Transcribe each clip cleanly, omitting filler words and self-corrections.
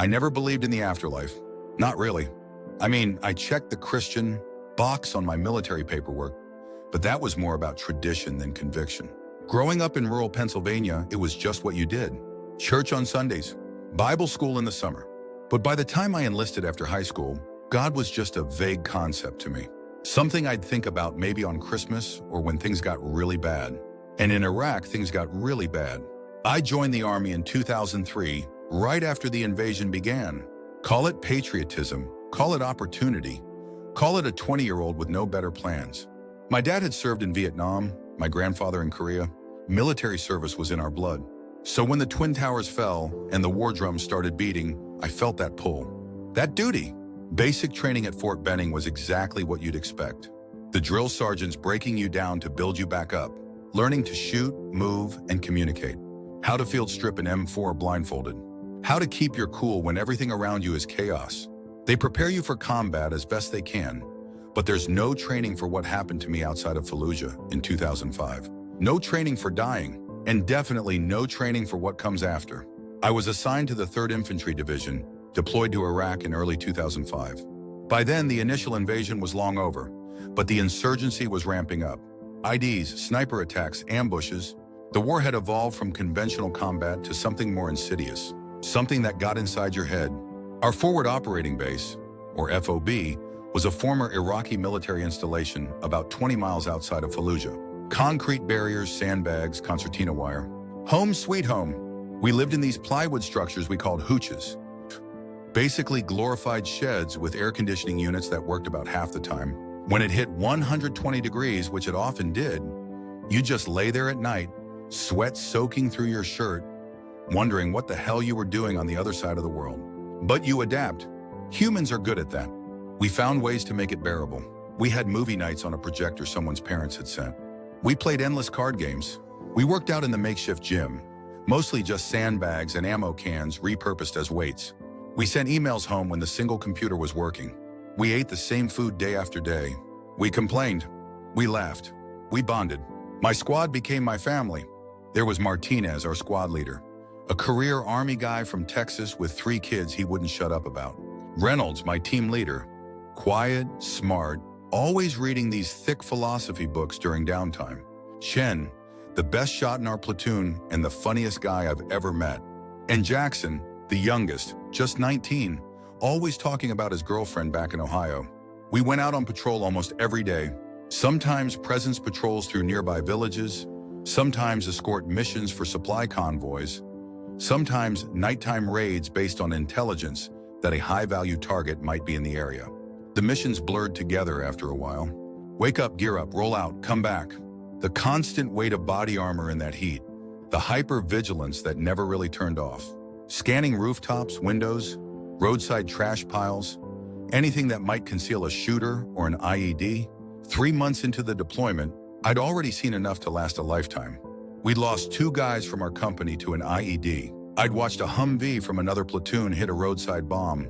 I never believed in the afterlife. Not really. I mean, I checked the Christian box on my military paperwork, but that was more about tradition than conviction. Growing up in rural Pennsylvania, it was just what you did. Church on Sundays, Bible school in the summer. But by the time I enlisted after high school, God was just a vague concept to me. Something I'd think about maybe on Christmas or when things got really bad. And in Iraq, things got really bad. I joined the Army in 2003, right after the invasion began. Call it patriotism, call it opportunity, call it a 20-year-old with no better plans. My dad had served in Vietnam, my grandfather in Korea. Military service was in our blood. So when the Twin Towers fell and the war drums started beating, I felt that pull. That duty. Basic training at Fort Benning was exactly what you'd expect. The drill sergeants breaking you down to build you back up, learning to shoot, move, and communicate. How to field strip an M4 blindfolded. How to keep your cool when everything around you is chaos. They prepare you for combat as best they can, but there's no training for what happened to me outside of Fallujah in 2005. No training for dying, and definitely no training for what comes after. I was assigned to the 3rd Infantry Division, deployed to Iraq in early 2005. By then, the initial invasion was long over, but the insurgency was ramping up. IDs, sniper attacks, ambushes. The war had evolved from conventional combat to something more insidious, something that got inside your head. Our forward operating base, or FOB, was a former Iraqi military installation about 20 miles outside of Fallujah. Concrete barriers, sandbags, concertina wire. Home sweet home. We lived in these plywood structures we called hooches. Basically glorified sheds with air conditioning units that worked about half the time. When it hit 120 degrees, which it often did, you just lay there at night, sweat soaking through your shirt, wondering what the hell you were doing on the other side of the world. But you adapt. Humans are good at that. We found ways to make it bearable. We had movie nights on a projector someone's parents had sent. We played endless card games. We worked out in the makeshift gym, mostly just sandbags and ammo cans repurposed as weights. We sent emails home when the single computer was working. We ate the same food day after day. We complained. We laughed. We bonded. My squad became my family. There was Martinez, our squad leader, a career Army guy from Texas with 3 kids he wouldn't shut up about. Reynolds, my team leader, quiet, smart, always reading these thick philosophy books during downtime. Chen, the best shot in our platoon and the funniest guy I've ever met. And Jackson, the youngest, just 19, always talking about his girlfriend back in Ohio. We went out on patrol almost every day, sometimes presence patrols through nearby villages, sometimes escort missions for supply convoys, sometimes nighttime raids based on intelligence that a high-value target might be in the area. The missions blurred together after a while. Wake up, gear up, roll out, come back. The constant weight of body armor in that heat, the hyper-vigilance that never really turned off. Scanning rooftops, windows, roadside trash piles, anything that might conceal a shooter or an IED. 3 months into the deployment, I'd already seen enough to last a lifetime. We'd lost 2 guys from our company to an IED. I'd watched a Humvee from another platoon hit a roadside bomb,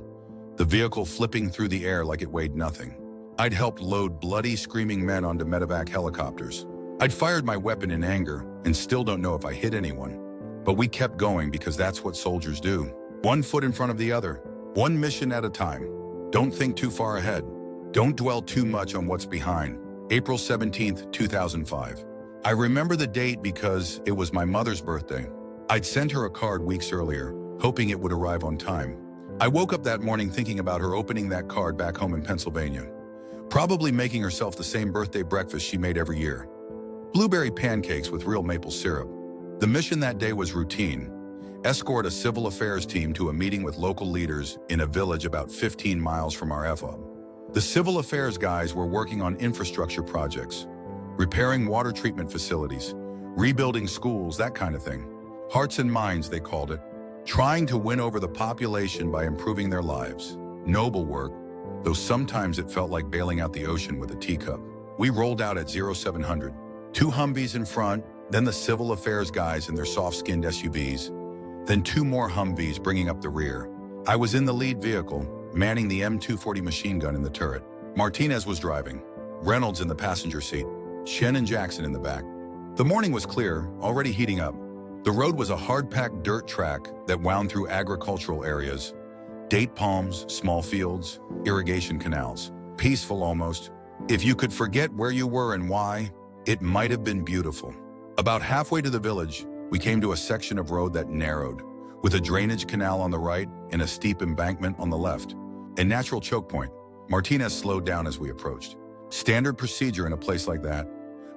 the vehicle flipping through the air like it weighed nothing. I'd helped load bloody, screaming men onto medevac helicopters. I'd fired my weapon in anger and still don't know if I hit anyone. But we kept going because that's what soldiers do. 1 foot in front of the other, 1 mission at a time. Don't think too far ahead. Don't dwell too much on what's behind. April 17th, 2005. I remember the date because it was my mother's birthday. I'd sent her a card weeks earlier, hoping it would arrive on time. I woke up that morning thinking about her opening that card back home in Pennsylvania, probably making herself the same birthday breakfast she made every year. Blueberry pancakes with real maple syrup. The mission that day was routine. Escort a civil affairs team to a meeting with local leaders in a village about 15 miles from our FOB. The civil affairs guys were working on infrastructure projects, repairing water treatment facilities, rebuilding schools, that kind of thing. Hearts and minds, they called it. Trying to win over the population by improving their lives. Noble work, though sometimes it felt like bailing out the ocean with a teacup. We rolled out at 0700. 2 Humvees in front, then the civil affairs guys in their soft-skinned SUVs, then 2 more Humvees bringing up the rear. I was in the lead vehicle, manning the M240 machine gun in the turret. Martinez was driving, Reynolds in the passenger seat, Chen and Jackson in the back. The morning was clear, already heating up. The road was a hard-packed dirt track that wound through agricultural areas, Date palms, small fields, irrigation canals. Peaceful almost. If you could forget where you were and why, it might have been beautiful. About halfway to the village, we came to a section of road that narrowed, with a drainage canal on the right and a steep embankment on the left. A natural choke point. Martinez slowed down as we approached. Standard procedure in a place like that.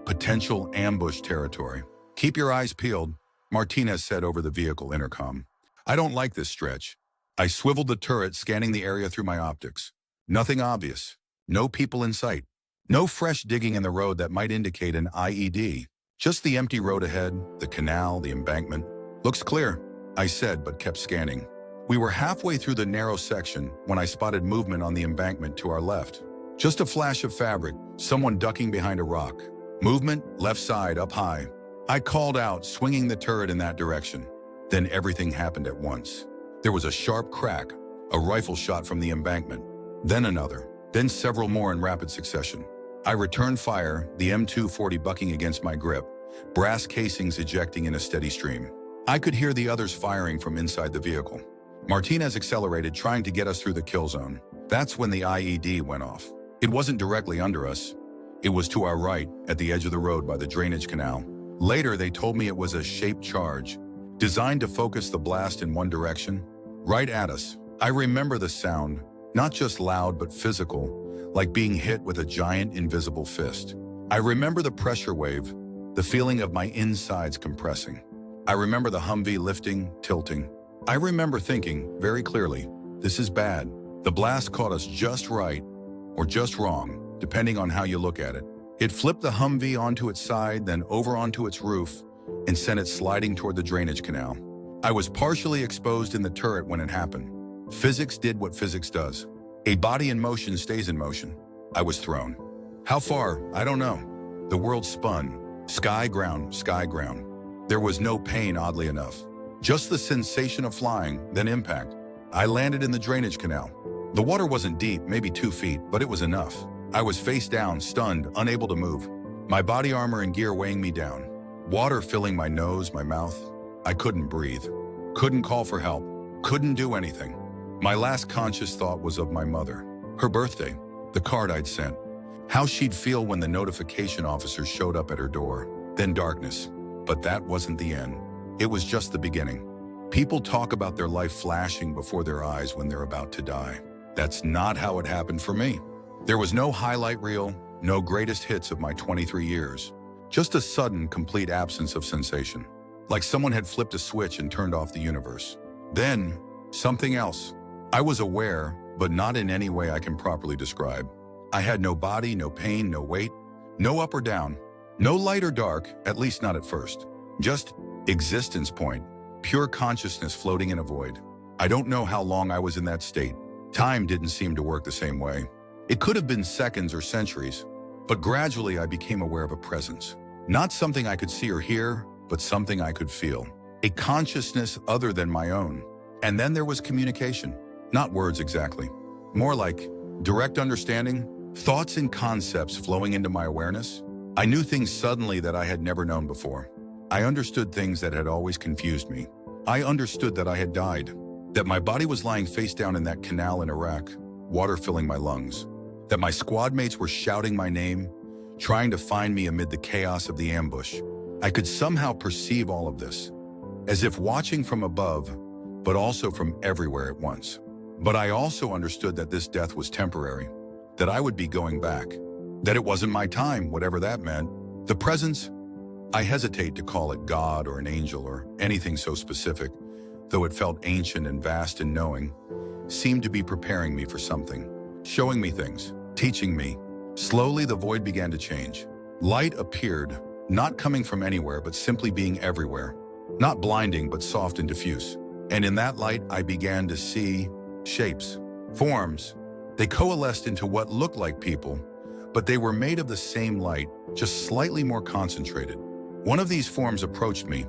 Potential ambush territory. Keep your eyes peeled, Martinez said over the vehicle intercom. I don't like this stretch. I swiveled the turret, scanning the area through my optics. Nothing obvious. No people in sight. No fresh digging in the road that might indicate an IED. Just the empty road ahead, the canal, the embankment. Looks clear, I said, but kept scanning. We were halfway through the narrow section when I spotted movement on the embankment to our left. Just a flash of fabric, someone ducking behind a rock. Movement, left side, up high. I called out, swinging the turret in that direction. Then everything happened at once. There was a sharp crack, a rifle shot from the embankment. Then another, then several more in rapid succession. I returned fire, the M240 bucking against my grip, brass casings ejecting in a steady stream. I could hear the others firing from inside the vehicle. Martinez accelerated, trying to get us through the kill zone. That's when the IED went off. It wasn't directly under us. It was to our right, at the edge of the road by the drainage canal. Later, they told me it was a shaped charge, designed to focus the blast in one direction, right at us. I remember the sound, not just loud but physical, like being hit with a giant invisible fist. I remember the pressure wave, the feeling of my insides compressing. I remember the Humvee lifting, tilting. I remember thinking, very clearly, this is bad. The blast caught us just right, or just wrong, depending on how you look at it. It flipped the Humvee onto its side, then over onto its roof, and sent it sliding toward the drainage canal. I was partially exposed in the turret when it happened. Physics did what physics does. A body in motion stays in motion. I was thrown. How far? I don't know. The world spun. Sky, ground, sky, ground. There was no pain, oddly enough. Just the sensation of flying, then impact. I landed in the drainage canal. The water wasn't deep, maybe 2 feet, but it was enough. I was face down, stunned, unable to move. My body armor and gear weighing me down. Water filling my nose, my mouth. I couldn't breathe. Couldn't call for help. Couldn't do anything. My last conscious thought was of my mother. Her birthday. The card I'd sent. How she'd feel when the notification officers showed up at her door. Then darkness. But that wasn't the end. It was just the beginning. People talk about their life flashing before their eyes when they're about to die. That's not how it happened for me. There was no highlight reel, no greatest hits of my 23 years. Just a sudden, complete absence of sensation. Like someone had flipped a switch and turned off the universe. Then, something else. I was aware, but not in any way I can properly describe. I had no body, no pain, no weight, no up or down, no light or dark, at least not at first. Just existence point, pure consciousness floating in a void. I don't know how long I was in that state. Time didn't seem to work the same way. It could have been seconds or centuries, but gradually I became aware of a presence. Not something I could see or hear, but something I could feel. A consciousness other than my own. And then there was communication. Not words exactly. More like direct understanding, thoughts and concepts flowing into my awareness. I knew things suddenly that I had never known before. I understood things that had always confused me. I understood that I had died, that my body was lying face down in that canal in Iraq, water filling my lungs, that my squad mates were shouting my name, trying to find me amid the chaos of the ambush. I could somehow perceive all of this, as if watching from above, but also from everywhere at once. But I also understood that this death was temporary, that I would be going back, that it wasn't my time, whatever that meant. The presence, I hesitate to call it God or an angel or anything so specific, though it felt ancient and vast and knowing, seemed to be preparing me for something, showing me things, teaching me. Slowly, the void began to change. Light appeared, not coming from anywhere, but simply being everywhere. Not blinding, but soft and diffuse. And in that light, I began to see shapes, forms. They coalesced into what looked like people, but they were made of the same light, just slightly more concentrated. One of these forms approached me,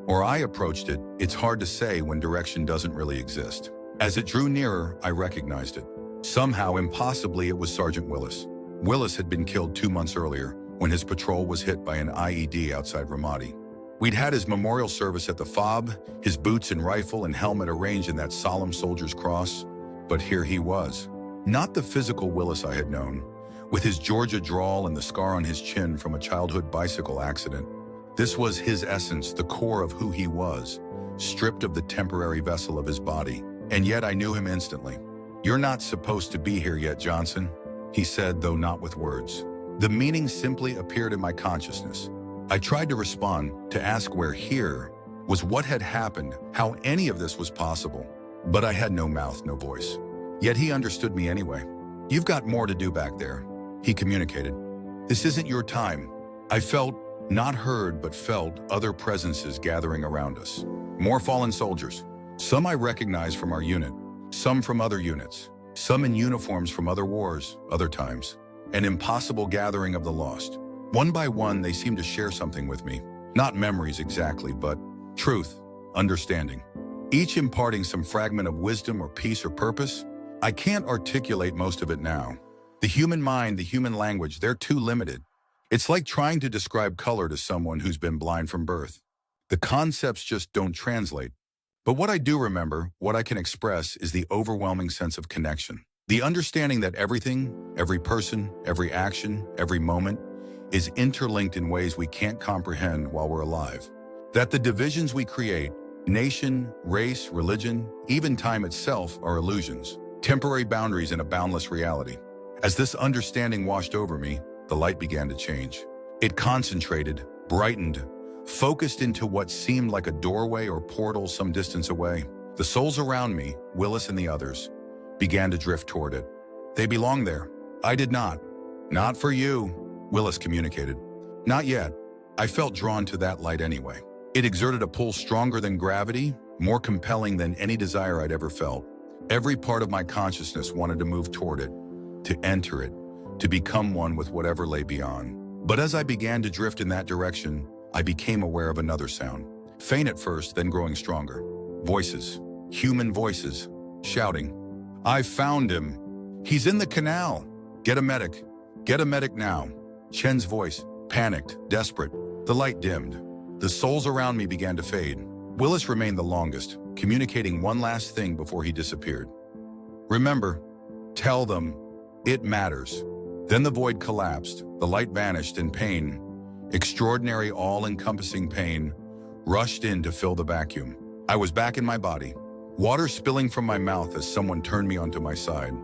or I approached it. It's hard to say when direction doesn't really exist. As it drew nearer, I recognized it. Somehow, impossibly, it was Sergeant Willis. Willis had been killed 2 months earlier when his patrol was hit by an IED outside Ramadi. We'd had his memorial service at the FOB, his boots and rifle and helmet arranged in that solemn soldier's cross. But here he was. Not the physical Willis I had known, with his Georgia drawl and the scar on his chin from a childhood bicycle accident. This was his essence, the core of who he was, stripped of the temporary vessel of his body. And yet I knew him instantly. "You're not supposed to be here yet, Johnson," he said, though not with words. The meaning simply appeared in my consciousness. I tried to respond, to ask where here was, what had happened, how any of this was possible. But I had no mouth, no voice. Yet he understood me anyway. "You've got more to do back there," he communicated. "This isn't your time." I felt, not heard, but felt other presences gathering around us. More fallen soldiers. Some I recognized from our unit, some from other units, some in uniforms from other wars, other times. An impossible gathering of the lost. One by one, they seemed to share something with me. Not memories exactly, but truth, understanding. Each imparting some fragment of wisdom or peace or purpose. I can't articulate most of it now. The human mind, the human language, they're too limited. It's like trying to describe color to someone who's been blind from birth. The concepts just don't translate. But what I do remember, what I can express, is the overwhelming sense of connection. The understanding that everything, every person, every action, every moment is interlinked in ways we can't comprehend while we're alive. That the divisions we create, nation, race, religion, even time itself, are illusions. Temporary boundaries in a boundless reality. As this understanding washed over me, the light began to change. It concentrated, brightened, focused into what seemed like a doorway or portal some distance away. The souls around me, Willis and the others, began to drift toward it. They belonged there. I did not. "Not for you," Willis communicated. "Not yet." I felt drawn to that light anyway. It exerted a pull stronger than gravity, more compelling than any desire I'd ever felt. Every part of my consciousness wanted to move toward it, to enter it, to become one with whatever lay beyond. But as I began to drift in that direction, I became aware of another sound. Faint at first, then growing stronger. Voices. Human voices. Shouting. "I found him. He's in the canal. Get a medic. Get a medic now." Chen's voice. Panicked, desperate. The light dimmed. The souls around me began to fade. Willis remained the longest, communicating one last thing before he disappeared. "Remember, tell them, it matters." Then the void collapsed, the light vanished, and pain, extraordinary all-encompassing pain, rushed in to fill the vacuum. I was back in my body, water spilling from my mouth as someone turned me onto my side,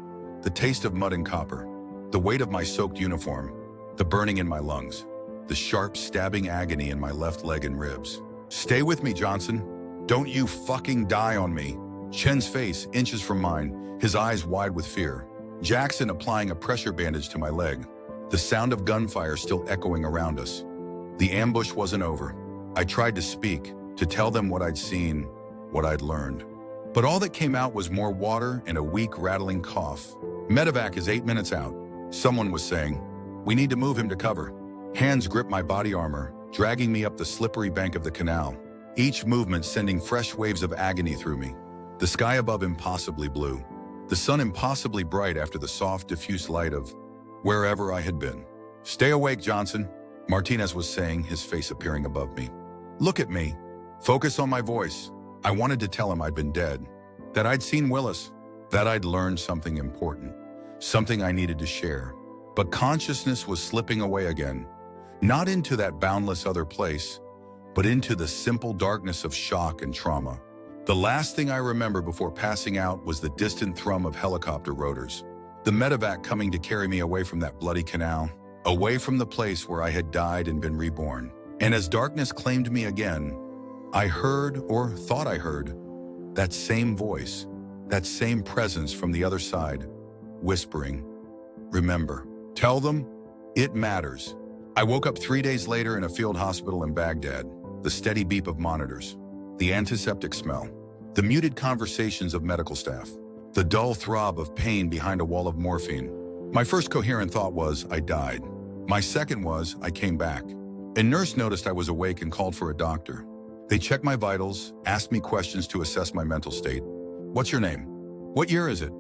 the taste of mud and copper, the weight of my soaked uniform, the burning in my lungs, the sharp stabbing agony in my left leg and ribs. "Stay with me, Johnson. Don't you fucking die on me." Chen's face, inches from mine, his eyes wide with fear. Jackson applying a pressure bandage to my leg. The sound of gunfire still echoing around us. The ambush wasn't over. I tried to speak, to tell them what I'd seen, what I'd learned. But all that came out was more water and a weak, rattling cough. "Medevac is 8 minutes out," someone was saying. "We need to move him to cover." Hands gripped my body armor, dragging me up the slippery bank of the canal, each movement sending fresh waves of agony through me. The sky above impossibly blue, the sun impossibly bright after the soft, diffuse light of wherever I had been. "Stay awake, Johnson," Martinez was saying, his face appearing above me. "Look at me. Focus on my voice." I wanted to tell him I'd been dead, that I'd seen Willis, that I'd learned something important, something I needed to share. But consciousness was slipping away again, not into that boundless other place, but into the simple darkness of shock and trauma. The last thing I remember before passing out was the distant thrum of helicopter rotors, the medevac coming to carry me away from that bloody canal, away from the place where I had died and been reborn. And as darkness claimed me again, I heard, or thought I heard, that same voice, that same presence from the other side, whispering, "Remember, tell them, it matters." I woke up 3 days later in a field hospital in Baghdad, the steady beep of monitors, the antiseptic smell, the muted conversations of medical staff, the dull throb of pain behind a wall of morphine. My first coherent thought was, I died. My second was, I came back. A nurse noticed I was awake and called for a doctor. They checked my vitals, asked me questions to assess my mental state. "What's your name? What year is it?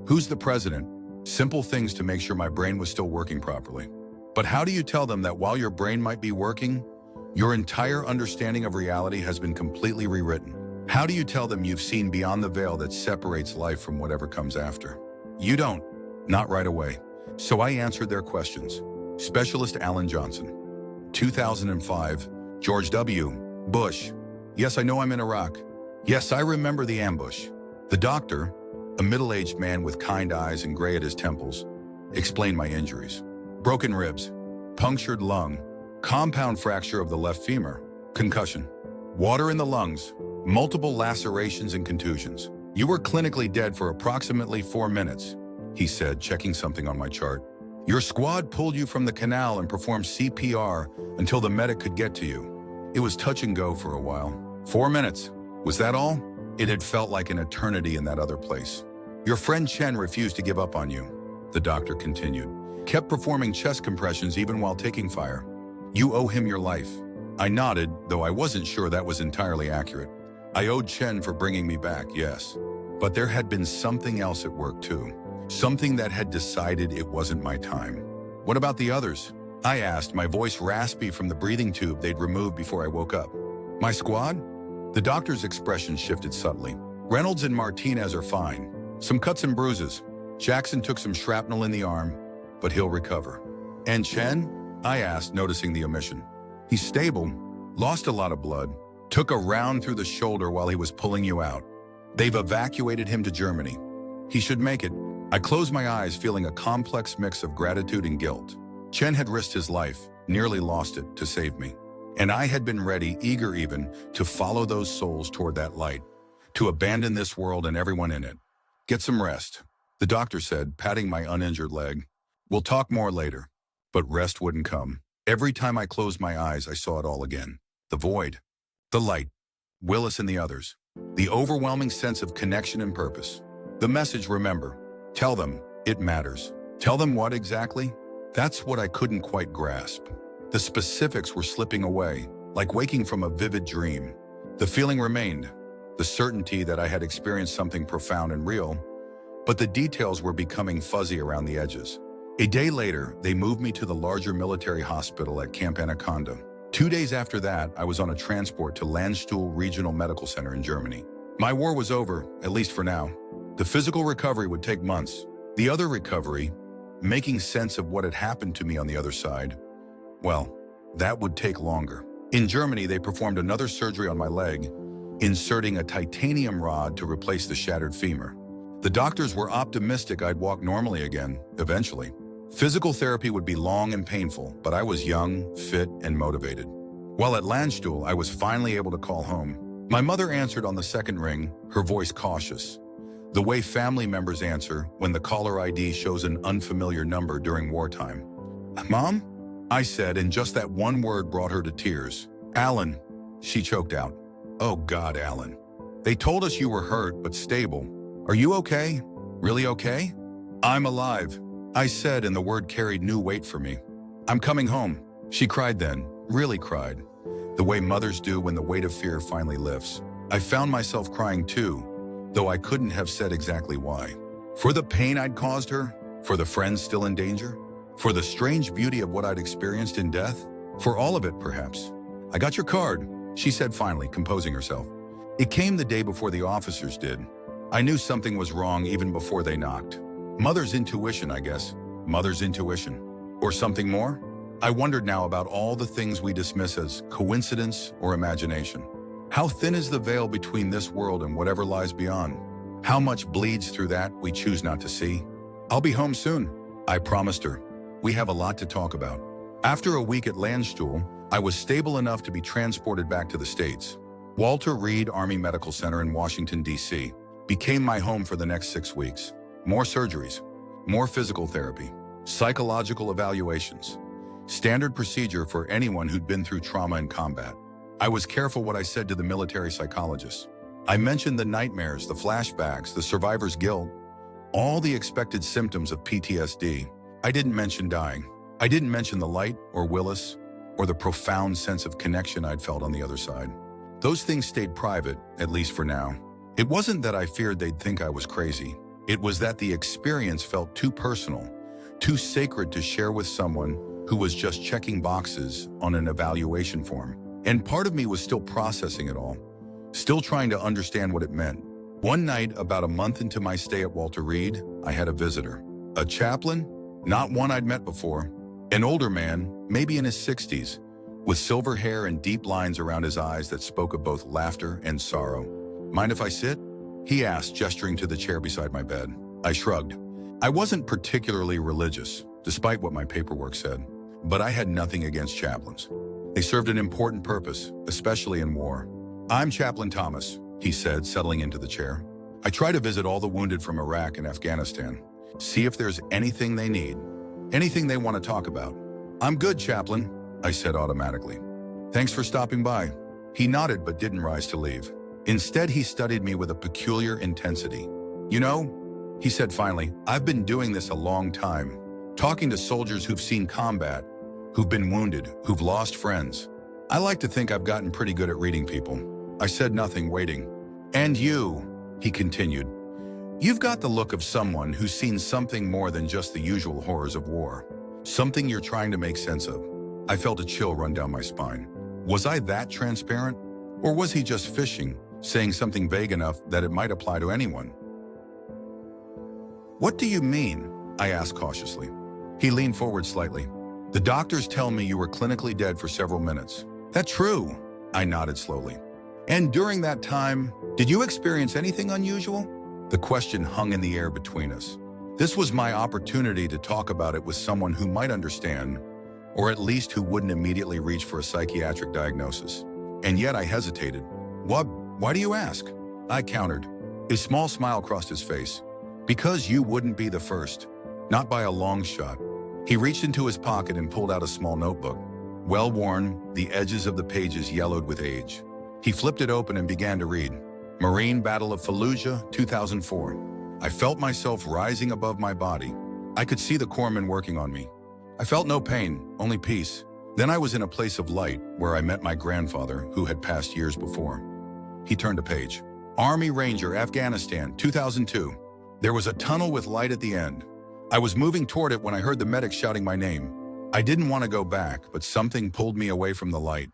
Who's the president?" Simple things to make sure my brain was still working properly. But how do you tell them that while your brain might be working, your entire understanding of reality has been completely rewritten? How do you tell them you've seen beyond the veil that separates life from whatever comes after? You don't. Not right away. So I answered their questions. Specialist Alan Johnson. 2005, George W. Bush. Yes, I know I'm in Iraq. Yes, I remember the ambush. The doctor, a middle-aged man with kind eyes and gray at his temples, explained my injuries. Broken ribs, punctured lung, compound fracture of the left femur, concussion, water in the lungs, multiple lacerations and contusions. You were clinically dead for approximately 4 minutes, he said, checking something on my chart. Your squad pulled you from the canal and performed CPR until the medic could get to you. It was touch and go for a while. 4 minutes. Was that all? It had felt like an eternity in that other place. Your friend Chen refused to give up on you, the doctor continued. Kept performing chest compressions even while taking fire. You owe him your life. I nodded, though I wasn't sure that was entirely accurate. I owed Chen for bringing me back, yes. But there had been something else at work too. Something that had decided it wasn't my time. What about the others? I asked, my voice raspy from the breathing tube they'd removed before I woke up. My squad? The doctor's expression shifted subtly. Reynolds and Martinez are fine. Some cuts and bruises. Jackson took some shrapnel in the arm, but he'll recover. And Chen? I asked, noticing the omission. He's stable, lost a lot of blood, took a round through the shoulder while he was pulling you out. They've evacuated him to Germany. He should make it. I closed my eyes, feeling a complex mix of gratitude and guilt. Chen had risked his life, nearly lost it, to save me. And I had been ready, eager even, to follow those souls toward that light, to abandon this world and everyone in it. Get some rest, the doctor said, patting my uninjured leg. We'll talk more later. But rest wouldn't come. Every time I closed my eyes, I saw it all again. The void, the light, Willis and the others, the overwhelming sense of connection and purpose. The message, remember, tell them it matters. Tell them what exactly? That's what I couldn't quite grasp. The specifics were slipping away, like waking from a vivid dream. The feeling remained, the certainty that I had experienced something profound and real, but the details were becoming fuzzy around the edges. A day later, they moved me to the larger military hospital at Camp Anaconda. 2 days after that, I was on a transport to Landstuhl Regional Medical Center in Germany. My war was over, at least for now. The physical recovery would take months. The other recovery, making sense of what had happened to me on the other side, well, that would take longer. In Germany, they performed another surgery on my leg, inserting a titanium rod to replace the shattered femur. The doctors were optimistic I'd walk normally again, eventually. Physical therapy would be long and painful, but I was young, fit, and motivated. While at Landstuhl, I was finally able to call home. My mother answered on the second ring, her voice cautious, the way family members answer when the caller ID shows an unfamiliar number during wartime. Mom? I said, and just that one word brought her to tears. Alan, she choked out. Oh God, Alan. They told us you were hurt, but stable. Are you okay? Really okay? I'm alive, I said, and the word carried new weight for me. I'm coming home. She cried then, really cried, the way mothers do when the weight of fear finally lifts. I found myself crying too, though I couldn't have said exactly why. For the pain I'd caused her? For the friends still in danger? For the strange beauty of what I'd experienced in death? For all of it, perhaps. I got your card, she said finally, composing herself. It came the day before the officers did. I knew something was wrong even before they knocked. Mother's intuition, I guess. Mother's intuition. Or something more? I wondered now about all the things we dismiss as coincidence or imagination. How thin is the veil between this world and whatever lies beyond? How much bleeds through that we choose not to see? I'll be home soon, I promised her. We have a lot to talk about. After a week at Landstuhl, I was stable enough to be transported back to the States. Walter Reed Army Medical Center in Washington, D.C. became my home for the next 6 weeks. More surgeries, more physical therapy, psychological evaluations. Standard procedure for anyone who'd been through trauma and combat. I was careful what I said to the military psychologist. I mentioned the nightmares, the flashbacks, the survivor's guilt, all the expected symptoms of PTSD. I didn't mention dying. I didn't mention the light or Willis or the profound sense of connection I'd felt on the other side. Those things stayed private, at least for now. It wasn't that I feared they'd think I was crazy. It was that the experience felt too personal, too sacred to share with someone who was just checking boxes on an evaluation form. And part of me was still processing it all, still trying to understand what it meant. One night, about a month into my stay at Walter Reed, I had a visitor. A chaplain, not one I'd met before. An older man, maybe in his 60s, with silver hair and deep lines around his eyes that spoke of both laughter and sorrow. "Mind if I sit?" he asked, gesturing to the chair beside my bed. I shrugged. I wasn't particularly religious, despite what my paperwork said, but I had nothing against chaplains. They served an important purpose, especially in war. "I'm Chaplain Thomas," he said, settling into the chair. "I try to visit all the wounded from Iraq and Afghanistan, see if there's anything they need, anything they want to talk about." "I'm good, Chaplain," I said automatically. "Thanks for stopping by." He nodded but didn't rise to leave. Instead, he studied me with a peculiar intensity. "You know," he said finally, "I've been doing this a long time, talking to soldiers who've seen combat, who've been wounded, who've lost friends. I like to think I've gotten pretty good at reading people." I said nothing, waiting. "And you," he continued, "you've got the look of someone who's seen something more than just the usual horrors of war, something you're trying to make sense of." I felt a chill run down my spine. Was I that transparent? Or was he just fishing, saying something vague enough that it might apply to anyone? "What do you mean?" I asked cautiously. He leaned forward slightly. "The doctors tell me you were clinically dead for several minutes." "That true?" I nodded slowly. "And during that time, did you experience anything unusual?" The question hung in the air between us. This was my opportunity to talk about it with someone who might understand, or at least who wouldn't immediately reach for a psychiatric diagnosis. And yet I hesitated. Why do you ask?" I countered. His small smile crossed his face. "Because you wouldn't be the first. Not by a long shot." He reached into his pocket and pulled out a small notebook. Well-worn, the edges of the pages yellowed with age. He flipped it open and began to read. "Marine Battle of Fallujah, 2004. I felt myself rising above my body. I could see the corpsmen working on me. I felt no pain, only peace. Then I was in a place of light where I met my grandfather, who had passed years before." He turned a page. "Army Ranger, Afghanistan, 2002. There was a tunnel with light at the end. I was moving toward it when I heard the medic shouting my name. I didn't want to go back, but something pulled me away from the light."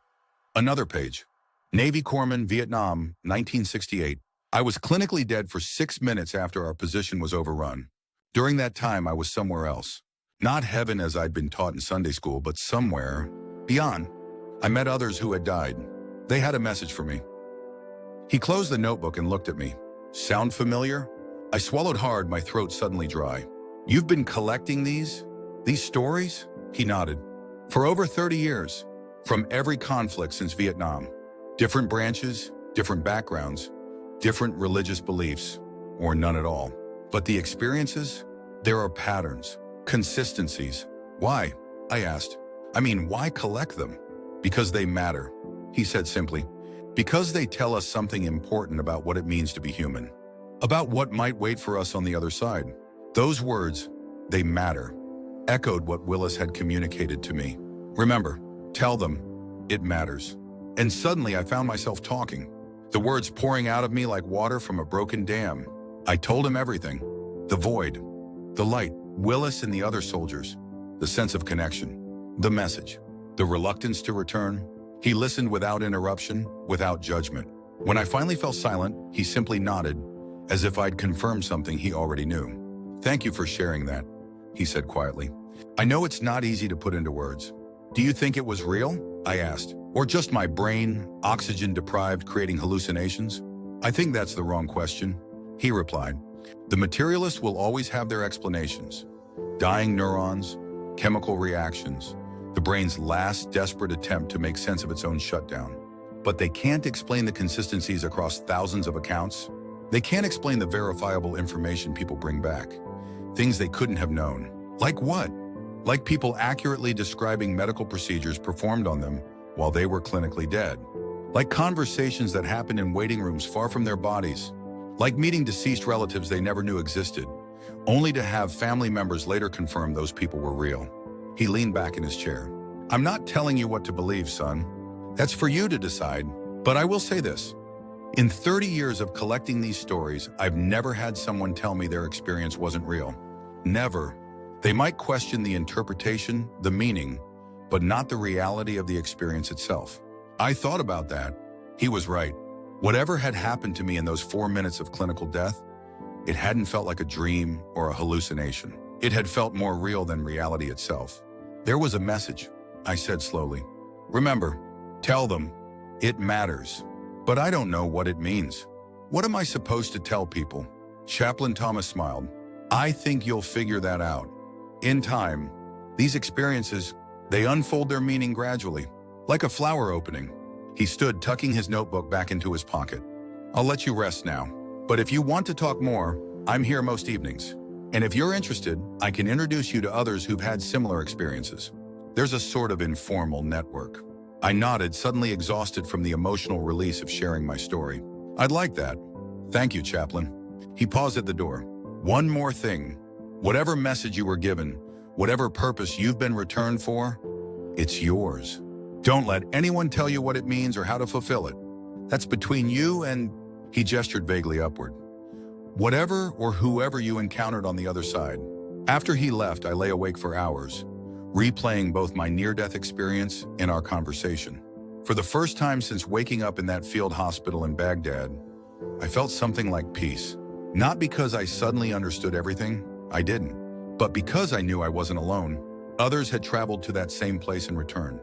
Another page. "Navy Corpsman, Vietnam, 1968. I was clinically dead for 6 minutes after our position was overrun. During that time, I was somewhere else. Not heaven as I'd been taught in Sunday school, but somewhere beyond. I met others who had died. They had a message for me." He closed the notebook and looked at me. "Sound familiar?" I swallowed hard, my throat suddenly dry. "You've been collecting these stories?" He nodded. "For over 30 years, from every conflict since Vietnam. Different branches, different backgrounds, different religious beliefs, or none at all. But the experiences, there are patterns, consistencies." "Why?" I asked. "I mean, why collect them?" "Because they matter," he said simply. "Because they tell us something important about what it means to be human. About what might wait for us on the other side." Those words, "they matter," echoed what Willis had communicated to me. "Remember, tell them, it matters." And suddenly I found myself talking, the words pouring out of me like water from a broken dam. I told him everything. The void, the light, Willis and the other soldiers, the sense of connection, the message, the reluctance to return. He listened without interruption, without judgment. When I finally fell silent, he simply nodded, as if I'd confirmed something he already knew. "Thank you for sharing that," he said quietly. "I know it's not easy to put into words." "Do you think it was real?" I asked. "Or just my brain, oxygen-deprived, creating hallucinations?" "I think that's the wrong question," he replied. "The materialists will always have their explanations. Dying neurons, chemical reactions, the brain's last desperate attempt to make sense of its own shutdown. But they can't explain the consistencies across thousands of accounts. They can't explain the verifiable information people bring back. Things they couldn't have known. Like what? Like people accurately describing medical procedures performed on them while they were clinically dead. Like conversations that happened in waiting rooms far from their bodies. Like meeting deceased relatives they never knew existed, only to have family members later confirm those people were real." He leaned back in his chair. "I'm not telling you what to believe, son. That's for you to decide. But I will say this. In 30 years of collecting these stories, I've never had someone tell me their experience wasn't real. Never. They might question the interpretation, the meaning, but not the reality of the experience itself." I thought about that. He was right. Whatever had happened to me in those 4 minutes of clinical death, it hadn't felt like a dream or a hallucination. It had felt more real than reality itself. There was a message, I said slowly. Remember, tell them, it matters. But I don't know what it means. What am I supposed to tell people? Chaplain Thomas smiled. I think you'll figure that out. In time, these experiences, they unfold their meaning gradually, like a flower opening. He stood, tucking his notebook back into his pocket. I'll let you rest now. But if you want to talk more, I'm here most evenings. And if you're interested, I can introduce you to others who've had similar experiences. There's a sort of informal network. I nodded, suddenly exhausted from the emotional release of sharing my story. I'd like that. Thank you, Chaplain. He paused at the door. One more thing. Whatever message you were given, whatever purpose you've been returned for, it's yours. Don't let anyone tell you what it means or how to fulfill it. That's between you and... He gestured vaguely upward. Whatever or whoever you encountered on the other side. After he left, I lay awake for hours, replaying both my near-death experience and our conversation. For the first time since waking up in that field hospital in Baghdad, I felt something like peace. Not because I suddenly understood everything, I didn't, but because I knew I wasn't alone. Others had traveled to that same place in return.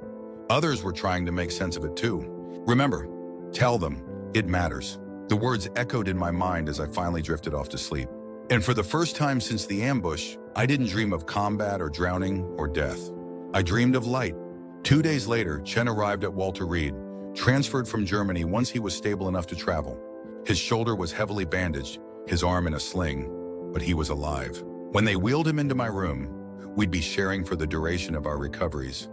Others were trying to make sense of it too. Remember, tell them, it matters. The words echoed in my mind as I finally drifted off to sleep. And for the first time since the ambush, I didn't dream of combat or drowning or death. I dreamed of light. 2 days later, Chen arrived at Walter Reed, transferred from Germany once he was stable enough to travel. His shoulder was heavily bandaged, his arm in a sling, but he was alive. When they wheeled him into my room, we'd be sharing for the duration of our recoveries.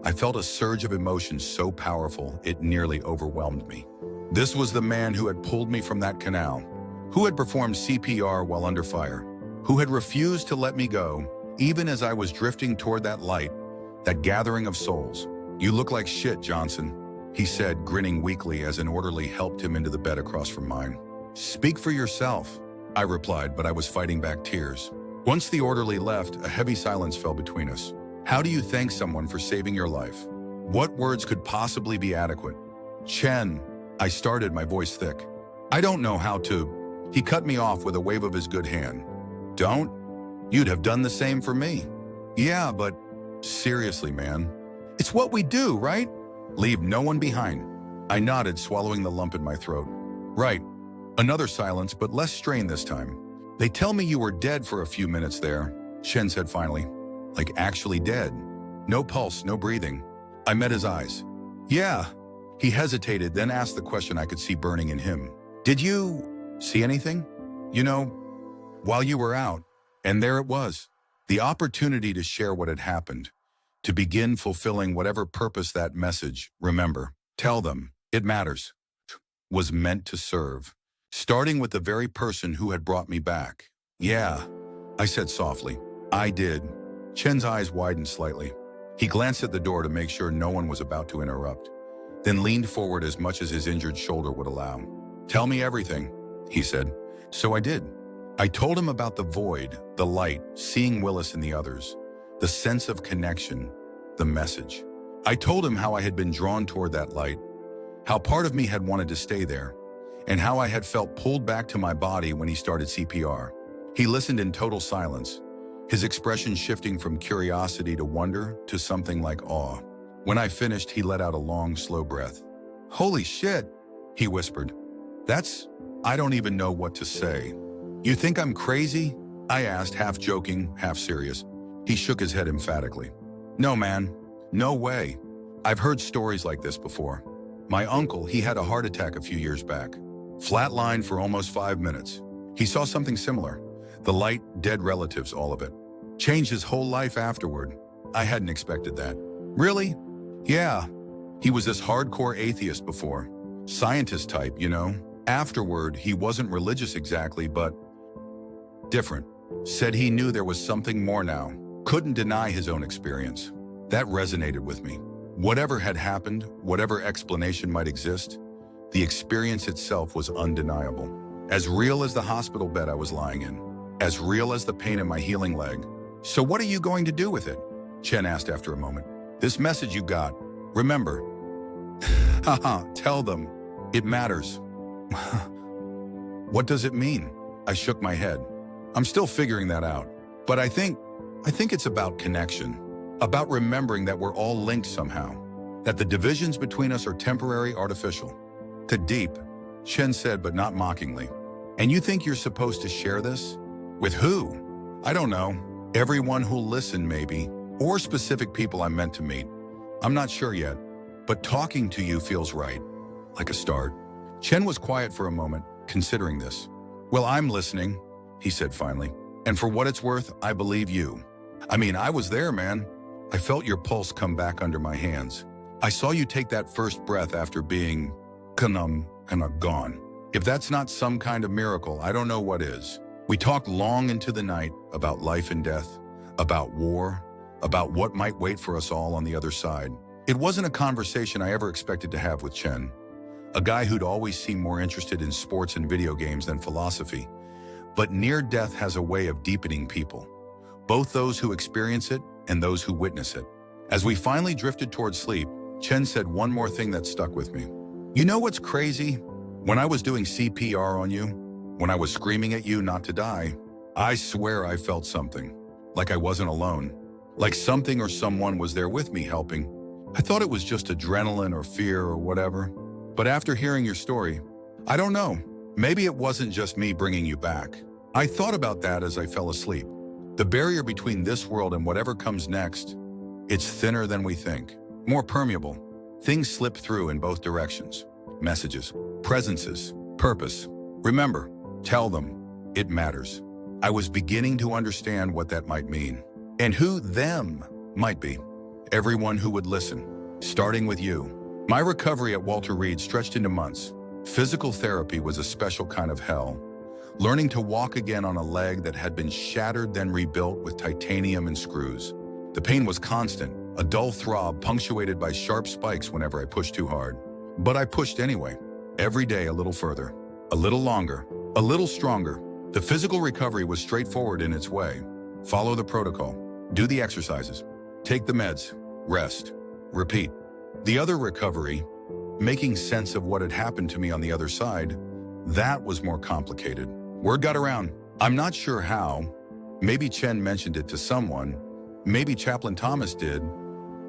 I felt a surge of emotion so powerful it nearly overwhelmed me. This was the man who had pulled me from that canal, who had performed CPR while under fire, who had refused to let me go, even as I was drifting toward that light, that gathering of souls. You look like shit, Johnson, he said, grinning weakly as an orderly helped him into the bed across from mine. Speak for yourself, I replied, but I was fighting back tears. Once the orderly left, a heavy silence fell between us. How do you thank someone for saving your life? What words could possibly be adequate? Chen, I started, my voice thick. I don't know how to. He cut me off with a wave of his good hand. Don't? You'd have done the same for me. Yeah, but seriously, man. It's what we do, right? Leave no one behind. I nodded, swallowing the lump in my throat. Right. Another silence, but less strained this time. They tell me you were dead for a few minutes there, Chen said finally. Like actually dead. No pulse, no breathing. I met his eyes. Yeah. He hesitated, then asked the question I could see burning in him. Did you see anything? You know, while you were out. And there it was. The opportunity to share what had happened. To begin fulfilling whatever purpose that message, remember, tell them, it matters, was meant to serve. Starting with the very person who had brought me back. Yeah, I said softly. I did. Chen's eyes widened slightly. He glanced at the door to make sure no one was about to interrupt, then leaned forward as much as his injured shoulder would allow. Tell me everything, he said. So I did. I told him about the void, the light, seeing Willis and the others, the sense of connection, the message. I told him how I had been drawn toward that light, how part of me had wanted to stay there, and how I had felt pulled back to my body when he started CPR. He listened in total silence, his expression shifting from curiosity to wonder to something like awe. When I finished, he let out a long, slow breath. Holy shit, he whispered. I don't even know what to say. You think I'm crazy? I asked, half joking, half serious. He shook his head emphatically. No, man, no way. I've heard stories like this before. My uncle, he had a heart attack a few years back. Flatlined for almost 5 minutes. He saw something similar. The light, dead relatives, all of it. Changed his whole life afterward. I hadn't expected that. Really? Yeah. He was this hardcore atheist before. Scientist type, you know. Afterward, he wasn't religious exactly, but different. Said he knew there was something more now. Couldn't deny his own experience. That resonated with me. Whatever had happened, whatever explanation might exist, the experience itself was undeniable. As real as the hospital bed I was lying in. As real as the pain in my healing leg. So what are you going to do with it? Chen asked after a moment. This message you got, remember. Haha, tell them. It matters. What does it mean? I shook my head. I'm still figuring that out. But I think it's about connection, about remembering that we're all linked somehow, that the divisions between us are temporary, artificial. To deep, Chen said, but not mockingly. And you think you're supposed to share this? With who? I don't know. Everyone who'll listen, maybe, or specific people I'm meant to meet. I'm not sure yet, but talking to you feels right, like a start. Chen was quiet for a moment, considering this. Well, I'm listening, he said finally. And for what it's worth, I believe you. I mean, I was there, man. I felt your pulse come back under my hands. I saw you take that first breath after being gone. If that's not some kind of miracle, I don't know what is. We talked long into the night about life and death, about war, about what might wait for us all on the other side. It wasn't a conversation I ever expected to have with Chen, a guy who'd always seemed more interested in sports and video games than philosophy. But near death has a way of deepening people, both those who experience it and those who witness it. As we finally drifted towards sleep, Chen said one more thing that stuck with me. You know what's crazy? When I was doing CPR on you, when I was screaming at you not to die, I swear I felt something, like I wasn't alone, like something or someone was there with me helping. I thought it was just adrenaline or fear or whatever. But after hearing your story, I don't know, maybe it wasn't just me bringing you back. I thought about that as I fell asleep. The barrier between this world and whatever comes next, it's thinner than we think, more permeable. Things slip through in both directions. Messages, presences, purpose. Remember, tell them, it matters. I was beginning to understand what that might mean, and who them might be. Everyone who would listen, starting with you. My recovery at Walter Reed stretched into months. Physical therapy was a special kind of hell. Learning to walk again on a leg that had been shattered then rebuilt with titanium and screws. The pain was constant, a dull throb punctuated by sharp spikes whenever I pushed too hard. But I pushed anyway, every day a little further, a little longer, a little stronger. The physical recovery was straightforward in its way. Follow the protocol, do the exercises, take the meds, rest, repeat. The other recovery, making sense of what had happened to me on the other side, that was more complicated. Word got around. I'm not sure how. Maybe Chen mentioned it to someone. Maybe Chaplain Thomas did.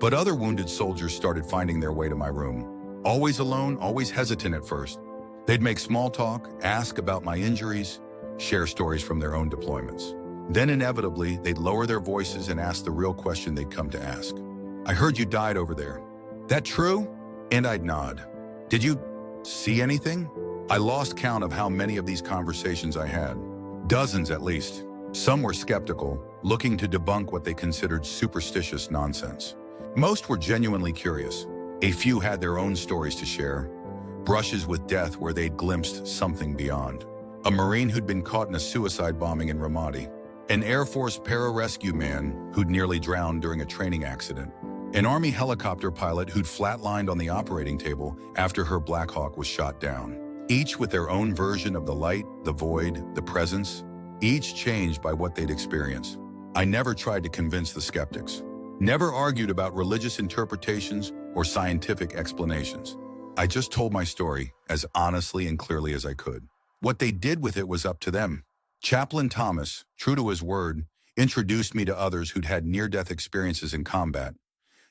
But other wounded soldiers started finding their way to my room. Always alone, always hesitant at first. They'd make small talk, ask about my injuries, share stories from their own deployments. Then inevitably, they'd lower their voices and ask the real question they'd come to ask. I heard you died over there. That true? And I'd nod. Did you see anything? I lost count of how many of these conversations I had. Dozens at least. Some were skeptical, looking to debunk what they considered superstitious nonsense. Most were genuinely curious. A few had their own stories to share, brushes with death where they'd glimpsed something beyond. A Marine who'd been caught in a suicide bombing in Ramadi. An Air Force pararescue man who'd nearly drowned during a training accident. An Army helicopter pilot who'd flatlined on the operating table after her Black Hawk was shot down. Each with their own version of the light, the void, the presence, each changed by what they'd experienced. I never tried to convince the skeptics. Never argued about religious interpretations or scientific explanations. I just told my story as honestly and clearly as I could. What they did with it was up to them. Chaplain Thomas, true to his word, introduced me to others who'd had near-death experiences in combat,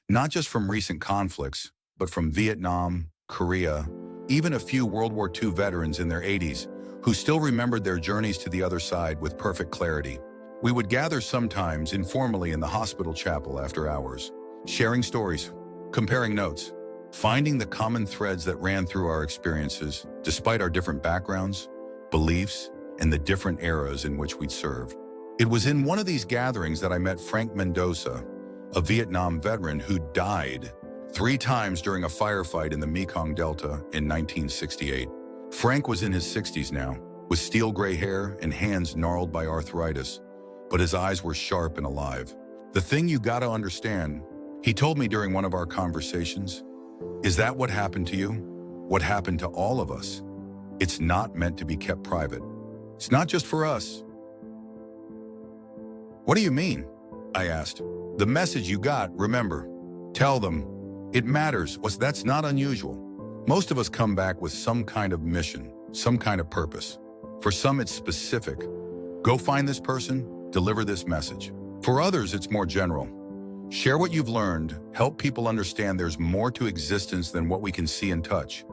not just from recent conflicts, but from Vietnam, Korea, even a few World War II veterans in their 80s who still remembered their journeys to the other side with perfect clarity. We would gather sometimes informally in the hospital chapel after hours, sharing stories, comparing notes, finding the common threads that ran through our experiences, despite our different backgrounds, beliefs, and the different eras in which we'd served. It was in one of these gatherings that I met Frank Mendoza, a Vietnam veteran who died 3 times during a firefight in the Mekong Delta in 1968. Frank was in his 60s now, with steel gray hair and hands gnarled by arthritis, but his eyes were sharp and alive. The thing you gotta understand, he told me during one of our conversations, is that what happened to you? What happened to all of us? It's not meant to be kept private. It's not just for us. What do you mean? I asked. The message you got, remember. Tell them, it matters. That's not unusual. Most of us come back with some kind of mission, some kind of purpose. For some, it's specific. Go find this person, deliver this message. For others, it's more general. Share what you've learned, help people understand there's more to existence than what we can see and touch.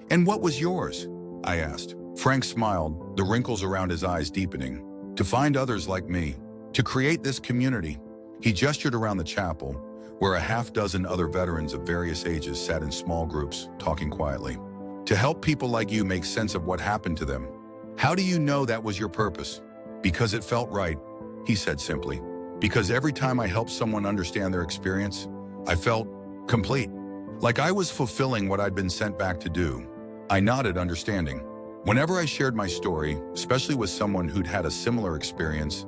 And what was yours? I asked. Frank smiled, the wrinkles around his eyes deepening. To find others like me, to create this community. He gestured around the chapel, where a half-dozen other veterans of various ages sat in small groups, talking quietly. To help people like you make sense of what happened to them. How do you know that was your purpose? Because it felt right, he said simply. Because every time I helped someone understand their experience, I felt complete. Like I was fulfilling what I'd been sent back to do. I nodded, understanding. Whenever I shared my story, especially with someone who'd had a similar experience,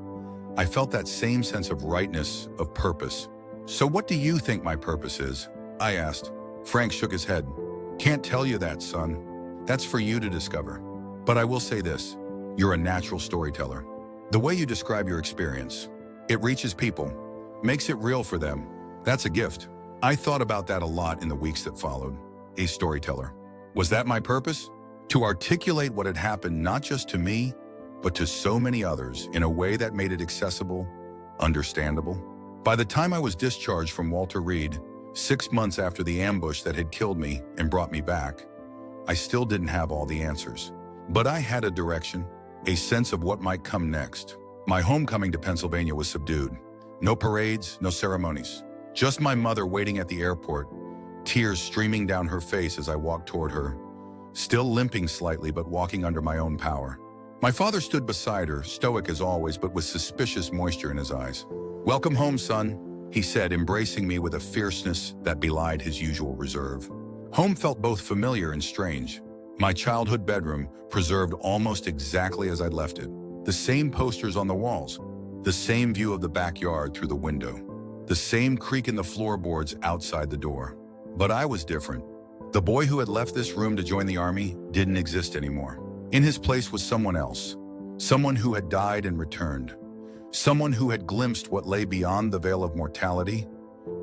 I felt that same sense of rightness, of purpose. So what do you think my purpose is? I asked. Frank shook his head. Can't tell you that, son. That's for you to discover. But I will say this, you're a natural storyteller. The way you describe your experience, it reaches people, makes it real for them. That's a gift. I thought about that a lot in the weeks that followed. A storyteller. Was that my purpose? To articulate what had happened not just to me, but to so many others in a way that made it accessible, understandable. By the time I was discharged from Walter Reed, 6 months after the ambush that had killed me and brought me back, I still didn't have all the answers. But I had a direction, a sense of what might come next. My homecoming to Pennsylvania was subdued. No parades, no ceremonies. Just my mother waiting at the airport, tears streaming down her face as I walked toward her, still limping slightly but walking under my own power. My father stood beside her, stoic as always, but with suspicious moisture in his eyes. "Welcome home, son," he said, embracing me with a fierceness that belied his usual reserve. Home felt both familiar and strange. My childhood bedroom, preserved almost exactly as I'd left it. The same posters on the walls, the same view of the backyard through the window, the same creak in the floorboards outside the door. But I was different. The boy who had left this room to join the army didn't exist anymore. In his place was someone else, someone who had died and returned, someone who had glimpsed what lay beyond the veil of mortality,